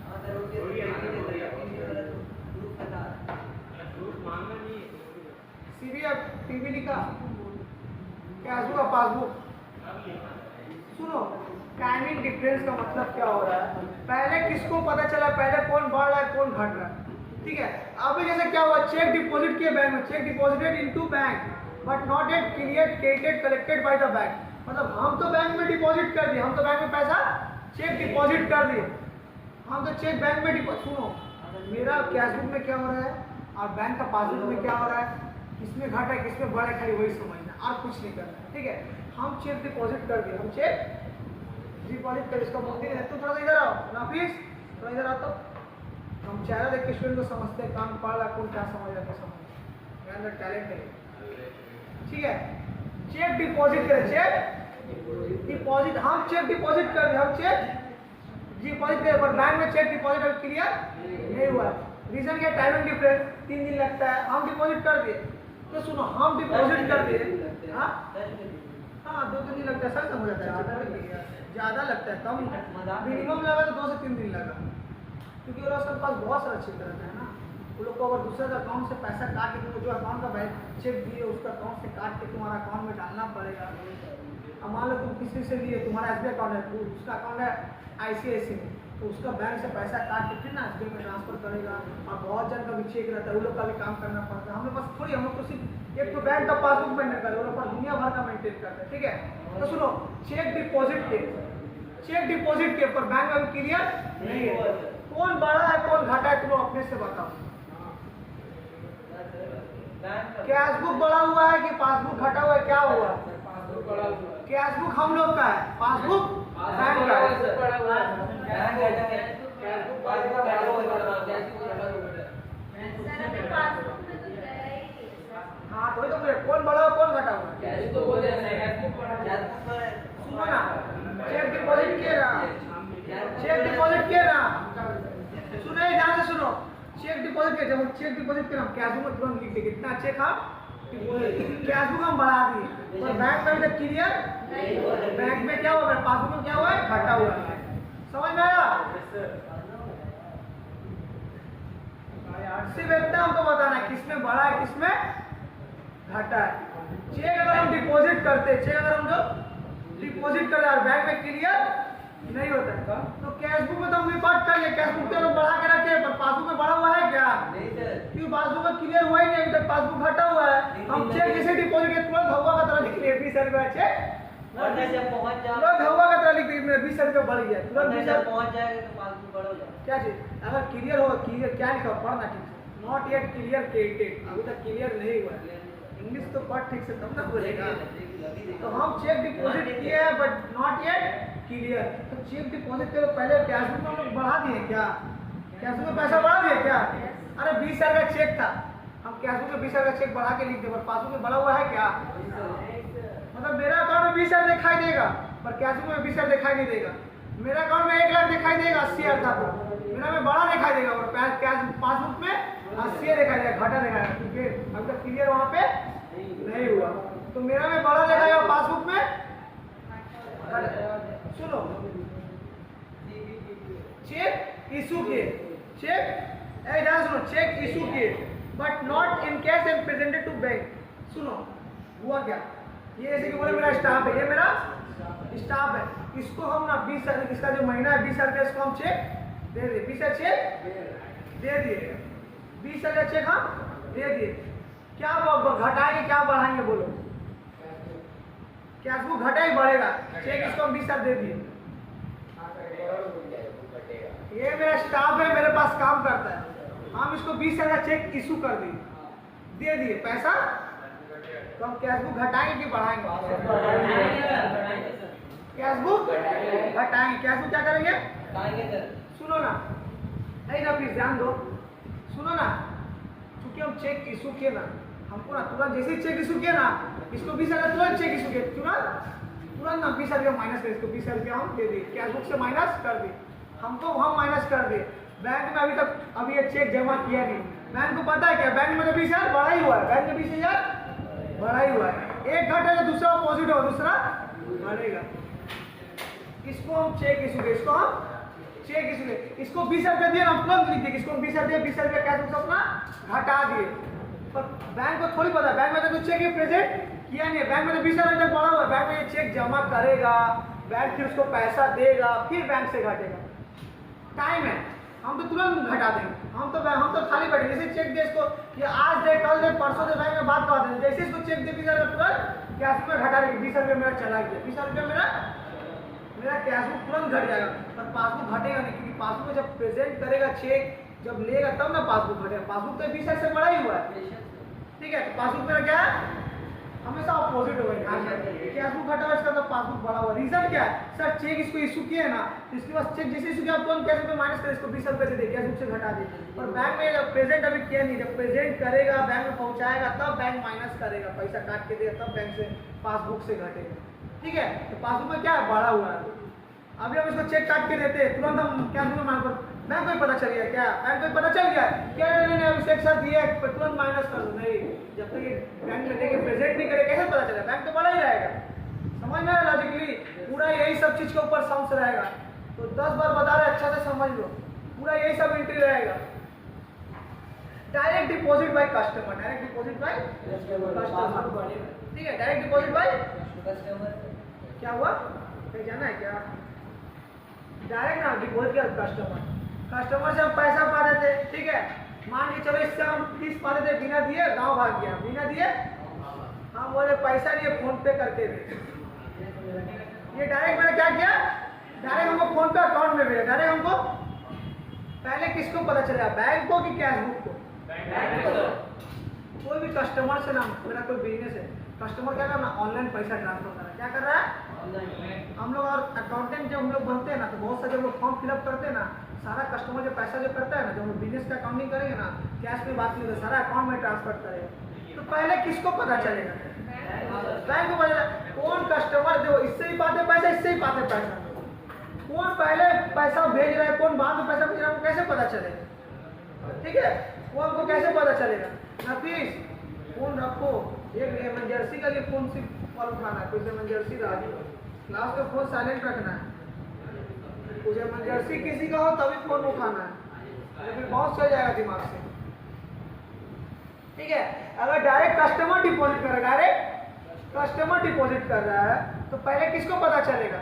हाँ सर हो गया। सीबीएफ टीवी लिखा क्या हुआ? पासबुक। सुनो टाइमिंग डिफरेंस का मतलब क्या हो रहा है? पहले किसको पता चला पहले कौन बढ़ रहा है कौन घट रहा है? ठीक है, अभी जैसे क्या हुआ, चेक डिपॉजिट किए बैंक में, check deposited into bank but not at clear credited collected by the bank. मतलब हम तो बैंक में डिपॉजिट कर दिए, हम तो बैंक में पैसा चेक डिपॉजिट कर दिए, हम तो चेक बैंक में डिपॉजिट। सुनो मेरा कैश बुक में क्या हो रहा है और बैंक का पासबुक में क्या हो रहा है, किसमें घट है किसमें बढ़ है, खाली वही समझना और कुछ नहीं करना है। ठीक है, हम चेक डिपॉजिट कर दिए, हम चेक डिपॉजिट कर, इसका मुद्दे है। तो थोड़ा सा इधर आओ ना प्लीज, थोड़ा इधर आओ। तो हम चेहरा देख के स्टूडेंट को समझते हैं, काम पढ़ रहा कौन क्या समझ रहा है समझ, मेरे अंदर टैलेंट है। ठीक है, चेक डिपॉजिट करें, चेक डिपॉजिट, हम चेक डिपॉजिट कर दिए, हम चेक डिपॉजिट करें पर बैंक में चेक डिपॉजिट क्लियर नहीं हुआ। रीजन क्या? टाइमिंग डिफरेंस, 3 दिन लगता है, हम डिपॉजिट कर दिए। तो सुनो हम डिपॉजिट कर दिए, हाँ हाँ 2-3 दिन लगता है सर, समझ जाता है ज़्यादा लगता है, कम मिनिमम लगा तो 2 से 3 दिन लगा, क्योंकि वो लोग सबके पास बहुत सारा चेक रहता है ना। वो लोग को अगर दूसरे का अकाउंट से पैसा काट के तुमको जो अकाउंट का बैंक चेक दिए उसका अकाउंट से काट के तुम्हारा अकाउंट में डालना पड़ेगा। अब मान लो तुम किसी से लिए, तुम्हारा SBI अकाउंट है, उसका अकाउंट है ICICI में, तो उसका बैंक से पैसा काट के फिर ना SBI में ट्रांसफर करेगा, और बहुत जन का भी चेक रहता है, वो लोग का भी काम करना पड़ता है। हम लोग बस थोड़ी, हम लोग तो सिर्फ एक तो बैंक का पासबुक मेंटेन करते हैं, वो लोग पर दुनिया भर का मेंटेन करते हैं। ठीक है, तो सुनो चेक डिपॉजिट के पर बैंक में क्लियर नहीं है, कौन बढ़ा है कौन घटा है, तुम लोग अपने से बताओ। कैश बुक बढ़ा हुआ है कि पासबुक घटा हुआ है, क्या हुआ? कैश बुक हम लोग का है, पासबुक बैंक का है। हाँ तो वही तो बोले, कौन बढ़ा हुआ कौन घटा हुआ? सुनो ना, चेक डिपॉजिट किए ना, चेक डिपॉजिट किए ना, सुनो ध्यान से सुनो, चेक डिपॉजिट किए, जब हम चेक डिपॉजिट किए हम कैश बुक में तुरंत लिख देंगे कितना चेक हम कैश बुक हम बढ़ा दिए, और बैंक में जब क्लियर, बैंक में क्या हुआ, पासबुक में क्या हुआ है, घटा हुआ है। समझ में आया? सिर्फ इतना हमको बताना है किसमें बढ़ा है किसमें घटा है। चेक अगर हम डिपॉजिट करते, चेक अगर हम जो डिपॉजिट कर रहे हैं बैंक में क्लियर नहीं होता है, तो कैश बुक में तो हम रिकॉर्ड कर लिए, कैश बुक में बढ़ा के रखे, पर पासबुक में बढ़ा हुआ है क्या? क्यों? पासबुक में क्लियर हुआ ही नहीं, तक पासबुक घटा हुआ है। हम चेक जैसे डिपॉजिट के तुरंत हवा का तरह लिख लिए 20 रुपया चेक, तुरंत हवा का तरह लिख लिए, मेरा 20 रुपया बढ़ गया तुरंत। पहुंच जाएगा तो पासबुक बढ़ जाएगा। क्या चीज? अगर क्लियर होगा, क्लियर क्या लिखा पढ़ना ठीक से, नॉट येट क्लियर क्रेडिटेड, अभी तक क्लियर नहीं हुआ है, इंग्लिश तो पढ़ ठीक से तब ना बोलेगा। तो हम चेक डिपॉजिट किए हैं बट नॉट येट क्लियर। तो चेक डिपॉजिट के पहले कैश बुक में हम लोग बढ़ा दिए क्या? कैश बुक में पैसा बढ़ा दिए क्या? अरे 20,000 का चेक था, हम कैश बुक में 20,000 का चेक बढ़ा के लिख दे, पर पासबुक में बढ़ा हुआ है क्या? मतलब मेरा अकाउंट में 20,000 दिखाई देगा पर कैश बुक में 20,000 दिखाई नहीं देगा। मेरा अकाउंट में 1 लाख दिखाई देगा, 80,000 था तो मेरा में बड़ा दिखाई देगा और कैश पासबुक में 80 दिखाई देगा, घटा दिखाएगा। क्योंकि अभी तक क्लियर वहाँ पे नहीं हुआ, तो मेरा में बड़ा दिखाएगा पासबुक में। सुनो, चेक इशू किए, चेक इशू किए but not in cash and presented to bank. सुनो हुआ क्या, ये ऐसे कि बोले मेरा स्टाफ है, ये मेरा स्टाफ है, इसको हम ना 20,000, इसका जो महीना है 20,000 का, इसको हम चेक दे दिए, 20,000 चेक दे दिए, 20,000 चेक हम दे दिए। क्या घटाएंगे क्या बढ़ाएंगे बोलो? कैश बुक घटा ही बढ़ेगा, चेक इसको हम 20,000 दे दिए। ये मेरा स्टाफ है, मेरे पास काम करता है, हम इसको 20,000 चेक इशू कर दिए, दे दिए पैसा, तो हम कैश बुक घटाएंगे कि बढ़ाएंगे? कैश बुक घटाएंगे। कैश बुक क्या करेंगे? सुनो ना, नहीं ना प्लीज ध्यान दो, सुनो ना, क्योंकि हम चेक इशू किए ना, हमको ना तुरंत जैसे ही चेक इशू किया ना, इसको 20,000 तुरंत चेक इशू किया, तुरंत ना 20,000 माइनस कर, इसको 20,000 रुपया हम दे दिए, कैश बुक से माइनस कर दिए, हमको हम माइनस कर दिए। बैंक में अभी ये चेक जमा किया नहीं, बैंक को पता है क्या, बैंक में तो 20,000 बढ़ा ही हुआ है, बैंक में 20,000 बढ़ा ही हुआ है, एक घटेगा दूसरा अपोजिट हो, दूसरा बढ़ेगा। इसको हम चेक इशू किए, इसको हम चेक इशू किए, इसको 20,000 रुपया दिया, हम तुरंत लिख दिए, इसको 20,000 दिया, 20,000 रुपया कैश बुक से अपना घटा दिए। पर बैंक को थोड़ी पता है, बैंक में तो कुछ चेक प्रेजेंट किया नहीं है, बैंक में तो 20,000 तक बढ़ा हुआ है, बैंक में ये चेक जमा करेगा, बैंक फिर उसको पैसा देगा, फिर बैंक से घटेगा, टाइम है, हम तो तुरंत घटा देंगे। हम तो खाली बैठे, जैसे चेक दे इसको, ये आज दे, कल दे, परसों दे, बैंक में बात करवा देंगे, जैसे इसको चेक दे 20,000 तुरंत कैश बुक में घटा देंगे, 20,000 रुपया मेरा चला गया, 20,000 रुपया मेरा कैश बुक तुरंत घट जाएगा, पर पासबुक घटेगा नहीं, क्योंकि पासबुक में जब प्रेजेंट करेगा चेक, जब लेगा तब ना पासबुक घटेगा, पासबुक तो 20,000 से बड़ा ही हुआ है, ठीक है। तो पासबुक मेरा क्या है, हमेशा अपोजिट होगा, कैश बुक घटा हुआ, इसका तो पासबुक बढ़ा हुआ। रीजन क्या है सर, चेक इसको इशू किए ना, इसके बाद चेक जैसे इशू किया तुरंत कैश बुक में माइनस कर, इसको 20,000 रुपये दे दिए, कैश बुक से घटा दिए, और बैंक में जब प्रेजेंट अभी किया नहीं, जब प्रेजेंट करेगा, बैंक में पहुंचाएगा, तब बैंक माइनस करेगा, पैसा काट के देगा, तब बैंक से पासबुक से घटेगा, ठीक है। तो पासबुक में क्या है, बढ़ा हुआ है, अभी हम इसको चेक काट के देते हैं, तुरंत हम कैश बुक में माइनस, बैंक को ही पता चल गया क्या, बैंक को पता चल गया क्या, नहीं अभी एक साथ दिया तुरंत माइनस कर दो, नहीं, जब तक ये बैंक में देके प्रेजेंट नहीं करे कैसे पता चलेगा, बैंक तो बड़ा ही रहेगा, समझ में आया लॉजिकली, पूरा यही सब चीज के ऊपर साउंड रहेगा। तो 10 बार बता रहे, अच्छा से समझ लो, पूरा यही सब एंट्री रहेगा। Direct deposit by customer, direct deposit by customer, ठीक है, डायरेक्ट डिपॉजिट बाय कस्टमर। क्या हुआ, कहीं जाना है क्या? डायरेक्ट ना डिपॉजिट किया कस्टमर से हम पैसा पा देते, ठीक है, मान के चलो इससे हम 30 पा देते, बिना दिए गांव भाग गया, बिना दिए हम बोले पैसा नहीं, फोन पे करके दे, ये डायरेक्ट मैंने क्या किया, डायरेक्ट हमको फोन पे अकाउंट में भेजा, डायरेक्ट हमको, पहले किसको पता चलेगा, बैंक को कि कैश बुक को? कोई भी कस्टमर से ना, मेरा कोई बिजनेस है, कस्टमर क्या करना, ऑनलाइन पैसा ट्रांसफर करना, क्या कर रहा है, हम लोग और अकाउंटेंट जब हम लोग बनते हैं ना, तो बहुत सारे लोग फॉर्म फिलअप करते हैं ना, सारा कस्टमर जो पैसा जो करता है ना, जब हम बिजनेस का अकाउंटिंग करेंगे ना, कैश में बात नहीं होगी, सारा अकाउंट में ट्रांसफर करेगा, तो पहले किसको पता चलेगा, बैंक को पता, कौन कस्टमर, देखो इससे ही पाते पैसा, इससे ही पाते पैसा, कौन पहले पैसा भेज रहा है, कौन बाद में पैसा भेज रहा है, वो कैसे पता चलेगा, ठीक है, वो हमको कैसे पता चलेगा। नफीस फोन रखो, एक इमरजेंसी का लिए फोन से कॉल उठाना है, कुछ इमरजेंसी रहा, क्लास का फोन साइलेंट रखना है, कुछ इमरजेंसी किसी का हो तभी फोन उठाना है, फिर बहुत सही जाएगा दिमाग से, ठीक है। अगर डायरेक्ट कस्टमर डिपॉजिट कर रहा है, डायरेक्ट कस्टमर डिपॉजिट कर रहा है, तो पहले किसको पता चलेगा,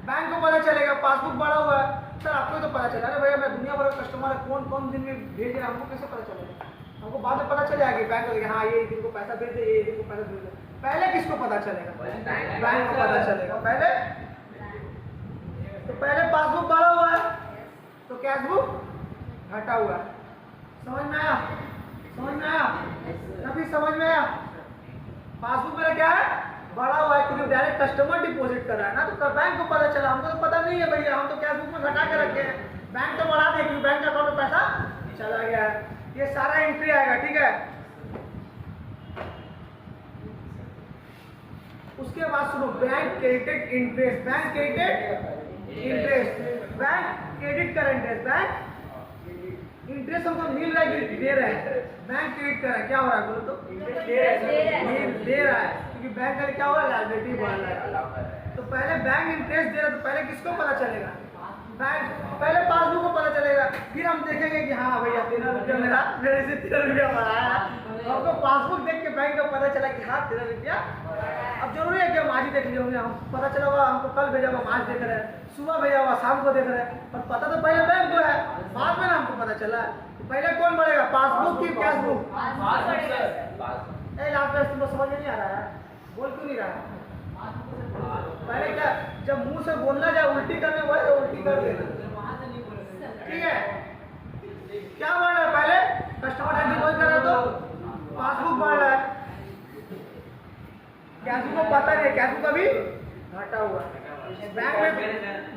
बैंक को पता चलेगा, पासबुक बढ़ा हुआ है, सर आपको तो पता चला, अरे भैया मैं दुनिया भर का कस्टमर है, कौन कौन दिन में भेज रहा है, हमको कैसे पता चलेगा, हमको बाद में पता चल जाएगा, बैंक को हाँ ये दिन को पैसा भेज दे, ये दिन को पैसा भेज दे, पहले किसको पता चलेगा, बैंक को पता चलेगा पहले, तो पहले पासबुक बढ़ा हुआ है, तो कैश बुक घटा हुआ है, समझ में आया, समझ में आया, तभी समझ में आया, पासबुक मेरा क्या है, बढ़ा हुआ है क्योंकि डायरेक्ट कस्टमर डिपॉजिट कर रहा है ना, तो बैंक को पता चला, हमको तो पता नहीं है भैया, हम तो कैश बुक में घटा के रखे हैं, बैंक तो बढ़ा दे क्योंकि बैंक अकाउंट में पैसा चला गया है। ये सारा एंट्री आएगा, ठीक है। उसके बाद सुनो, bank credited interest, bank credited interest, bank credit कर इंटरेस्ट, बैंक इंटरेस्ट हमको मिल रहा है कि दे रहे हैं, बैंक क्रेडिट कर रहा है, क्या हो रहा है बोलो तो, दे रहा है क्योंकि बैंक का क्या हो रहा है, लायबिलिटी बढ़ रहा है। तो पहले बैंक इंटरेस्ट दे रहा है, तो पहले किसको पता चलेगा, बैंक, पहले पासबुक को पता चलेगा, फिर हम देखेंगे कि हाँ भैया 13 रुपया मेरे से 13 रुपया बढ़ाया है, हमको पासबुक देख के बैंक को पता चला कि हाँ 13 रुपया। अब जरूरी है कि हम आज ही देख लिए होंगे, हम पता चला होगा हमको कल भेजा हुआ, हम आज देख रहे हैं, सुबह भेजा हुआ शाम को देख रहे हैं, पर पता तो पहले बैंक को है, बाद में ना हमको पता चला है। तो पहले कौन बढ़ेगा, पासबुक की कैश बुक? लास्ट तुमको समझ में नहीं आ रहा है, बोल क्यों नहीं रहा है? पहले क्या, जब मुंह से बोलना जाए उल्टी करने बोले तो उल्टी कर देना, ठीक है। क्या बढ़ रहा है, पहले कस्टमर डिपॉजिट कर रहा है तो पासबुक बढ़ रहा है, कैश बुक को पता नहीं है, कैश बुक अभी घटा हुआ है। बैंक में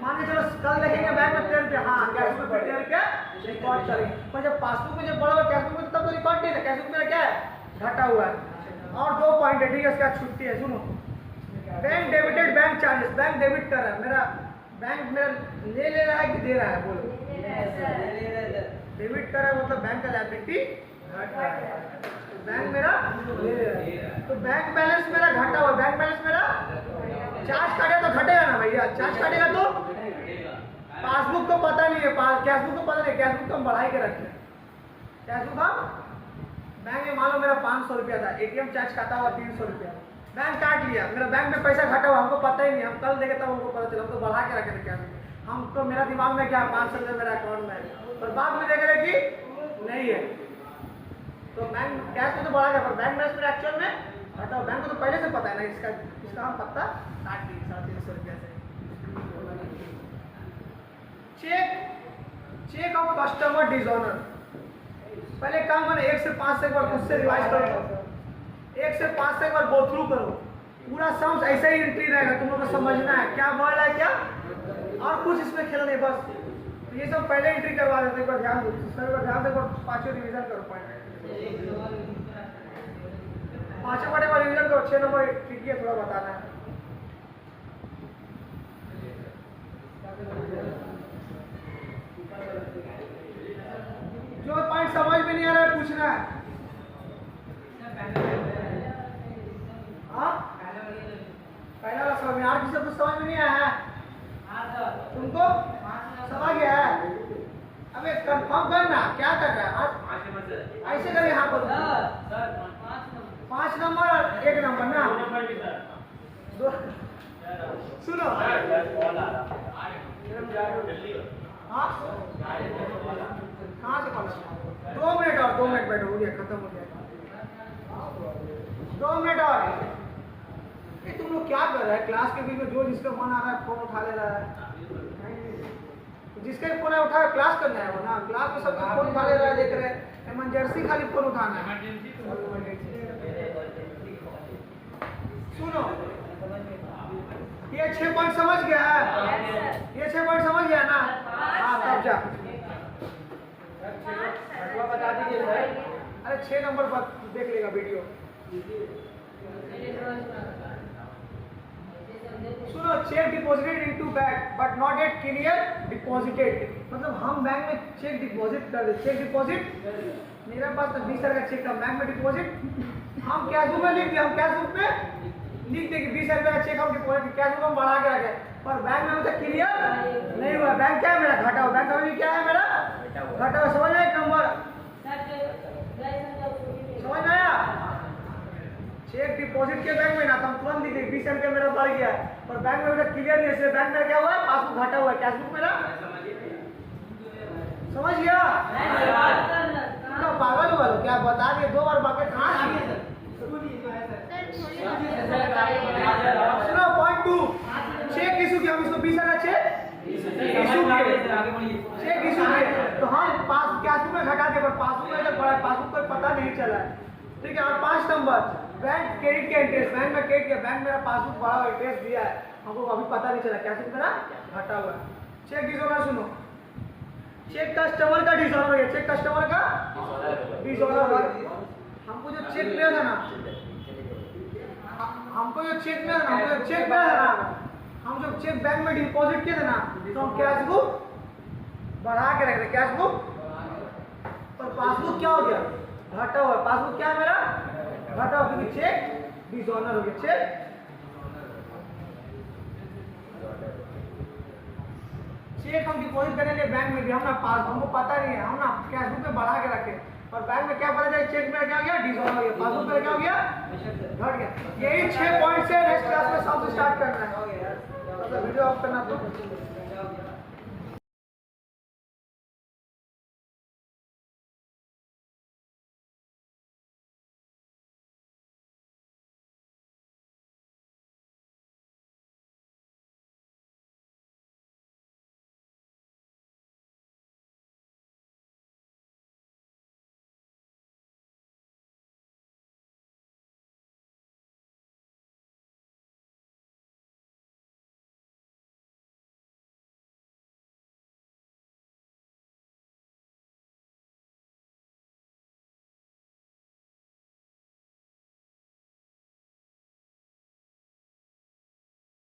मान के चलो कल देखेंगे बैंक में 13 रुपया, हाँ कैश बुक में 13 रुपया रिकॉर्ड करेंगे, पर जब पासबुक में जब बढ़ा हुआ कैश बुक में तब तो रिकॉर्ड नहीं है, कैश बुक में क्या है, घटा हुआ है। और 2 पॉइंट है, ठीक है, इसका छुट्टी है, सुनो। Bank debited bank charges, bank debit कर रहा है, मेरा बैंक मेरा ले रहा है कि दे रहा है, बोलो। डेबिट कर रहा है मतलब बैंक का लायबिलिटी घट रहा है, बैंक मेरा ले रहा है, तो बैंक बैलेंस मेरा घटा हुआ, बैंक बैलेंस मेरा चार्ज काटेगा तो घटेगा ना भैया, चार्ज काटेगा तो पासबुक को पता नहीं है, कैश बुक को पता नहीं, कैश बुक को हम बढ़ा के रखते हैं, कैश बुक हम बैंक में मान लो मेरा 500 रुपया था, एटीएम चार्ज काटा हुआ 300 रुपया, बैंक काट लिया, मेरा बैंक में पैसा घटा हुआ, हमको पता ही नहीं, हम कल देखे तब हमको पता चला, हम तो बढ़ा के रखे थे कैश, हमको मेरा दिमाग में क्या 500 रुपया मेरा अकाउंट में है, पर बाद में देख रहे कि नहीं है, तो बैंक कैश में तो बढ़ा गया, पर बैंक बैलेंस मेरा एक्चुअल में घटा हुआ, बैंक को तो पहले से पता है ना, इसका हम पत्ता काट ली 350 रुपया से। चेक ऑफ कस्टमर डिसऑनर, पहले काम करो, 1 से 5 से एक बार खुद से रिवाइज करो, 1 से 5 से एक बार गो थ्रू करो, पूरा साउंड ऐसे ही एंट्री रहेगा, तुम लोग को समझना है क्या वर्ड है क्या, और कुछ इसमें खेल नहीं, बस तो ये सब पहले एंट्री करवा देते, एक बार ध्यान दो, सर एक ध्यान से 5 रिवीजन करो, पॉइंट 5 पॉइंट एक बार रिवीजन करो, 6 नंबर ठीक है, थोड़ा बताना है। जो पॉइंट समझ में नहीं आ रहा है पूछना है, हाँ पहला वाला समझ में, यार किसी कुछ समझ में नहीं आया है, तुमको समझ गया है, अबे कंफर्म करना क्या कर रहा है, ऐसे करें, हाँ बोलो 5 नंबर और 1 नंबर ना, सुनो हाँ कहाँ से कॉल, 2 मिनट और 2 मिनट बैठो, हो गया खत्म हो गया, 2 मिनट और। ये तुम लोग क्या कर रहे हैं क्लास के बीच में, जो जिसका मन आ रहा है फोन उठा ले रहा है, जिसका फोन है उठा क्लास करना है वो ना, क्लास में सब फोन उठा ले रहा है, देख रहे हैं इमरजेंसी खाली फोन उठाना है। सुनो ये 6 पॉइंट समझ गया है, ये 6 पॉइंट समझ गया ना, हाँ तब जा बता दीजिए सर, अरे 6 नंबर पर देख लेगा वीडियो। सुनो, check deposited into bank but not at clear deposited, मतलब हम बैंक में चेक डिपॉजिट कर दे, चेक डिपॉजिट मेरे पास तो 20,000 का चेक था, बैंक में डिपॉजिट हम कैश बुक में लिख दिया, हम कैश बुक में लिख देंगे 20,000 का चेक हम डिपॉजिट, कैश बुक हम बढ़ा के रखे, पर बैंक में मुझे क्लियर नहीं हुआ, बैंक क्या है मेरा घटा हुआ, बैंक अभी क्या है मेरा घटा हुआ, समझ आया, एक नंबर समझ आया, चेक डिपॉजिट के बैंक में ना, तो हम तुरंत लिख देंगे 20,000 रुपया मेरा बढ़ गया है, पर बैंक में मुझे क्लियर नहीं है, इसलिए बैंक में क्या हुआ है, पासबुक घटा हुआ है, कैश बुक मेरा समझ गया, तो पागल हुआ क्या बता दिए 2 बार बाकी कहाँ सुनो, पॉइंट 2 चेक इशू किया, हम इसको 20,000 चेक इशू किए, तो हम पास कैश बुक में घटा दिए, पर पासबुक में जब पड़ा पासबुक को पता नहीं चला है, ठीक है। और 5 नंबर बैंक क्रेडिट के इंटरेस्ट, बैंक में क्रेडिट किया, बैंक मेरा पासबुक पड़ा हुआ इंटरेस्ट दिया है, हमको अभी पता नहीं चला क्या चीज मेरा घटा हुआ है। चेक डिसऑनर सुनो, चेक कस्टमर का डिसऑनर है, चेक कस्टमर का डिसऑनर है। हमको जो चेक मिला था ना, हमको जो चेक मिला था ना, हम जब चेक बैंक में डिपॉजिट किए थे ना, तो हम कैश बुक बढ़ा के रख रहे, कैश बुक, पर पासबुक क्या हो गया, घटा हुआ। पासबुक क्या है मेरा, घटा हुआ, क्योंकि चेक डिसऑनर हो गया। चेक हम डिपॉजिट करने के लिए बैंक में भी हम ना पास, हमको पता नहीं है, हम ना कैश बुक में बढ़ा के रखे, और बैंक में क्या पता चला, चेक में क्या हो गया, डिसऑनर हो गया, पासबुक में क्या हो गया, घट गया। यही 6 पॉइंट से नेक्स्ट क्लास में सबसे स्टार्ट करना है। वीडियो ऑफ करना तो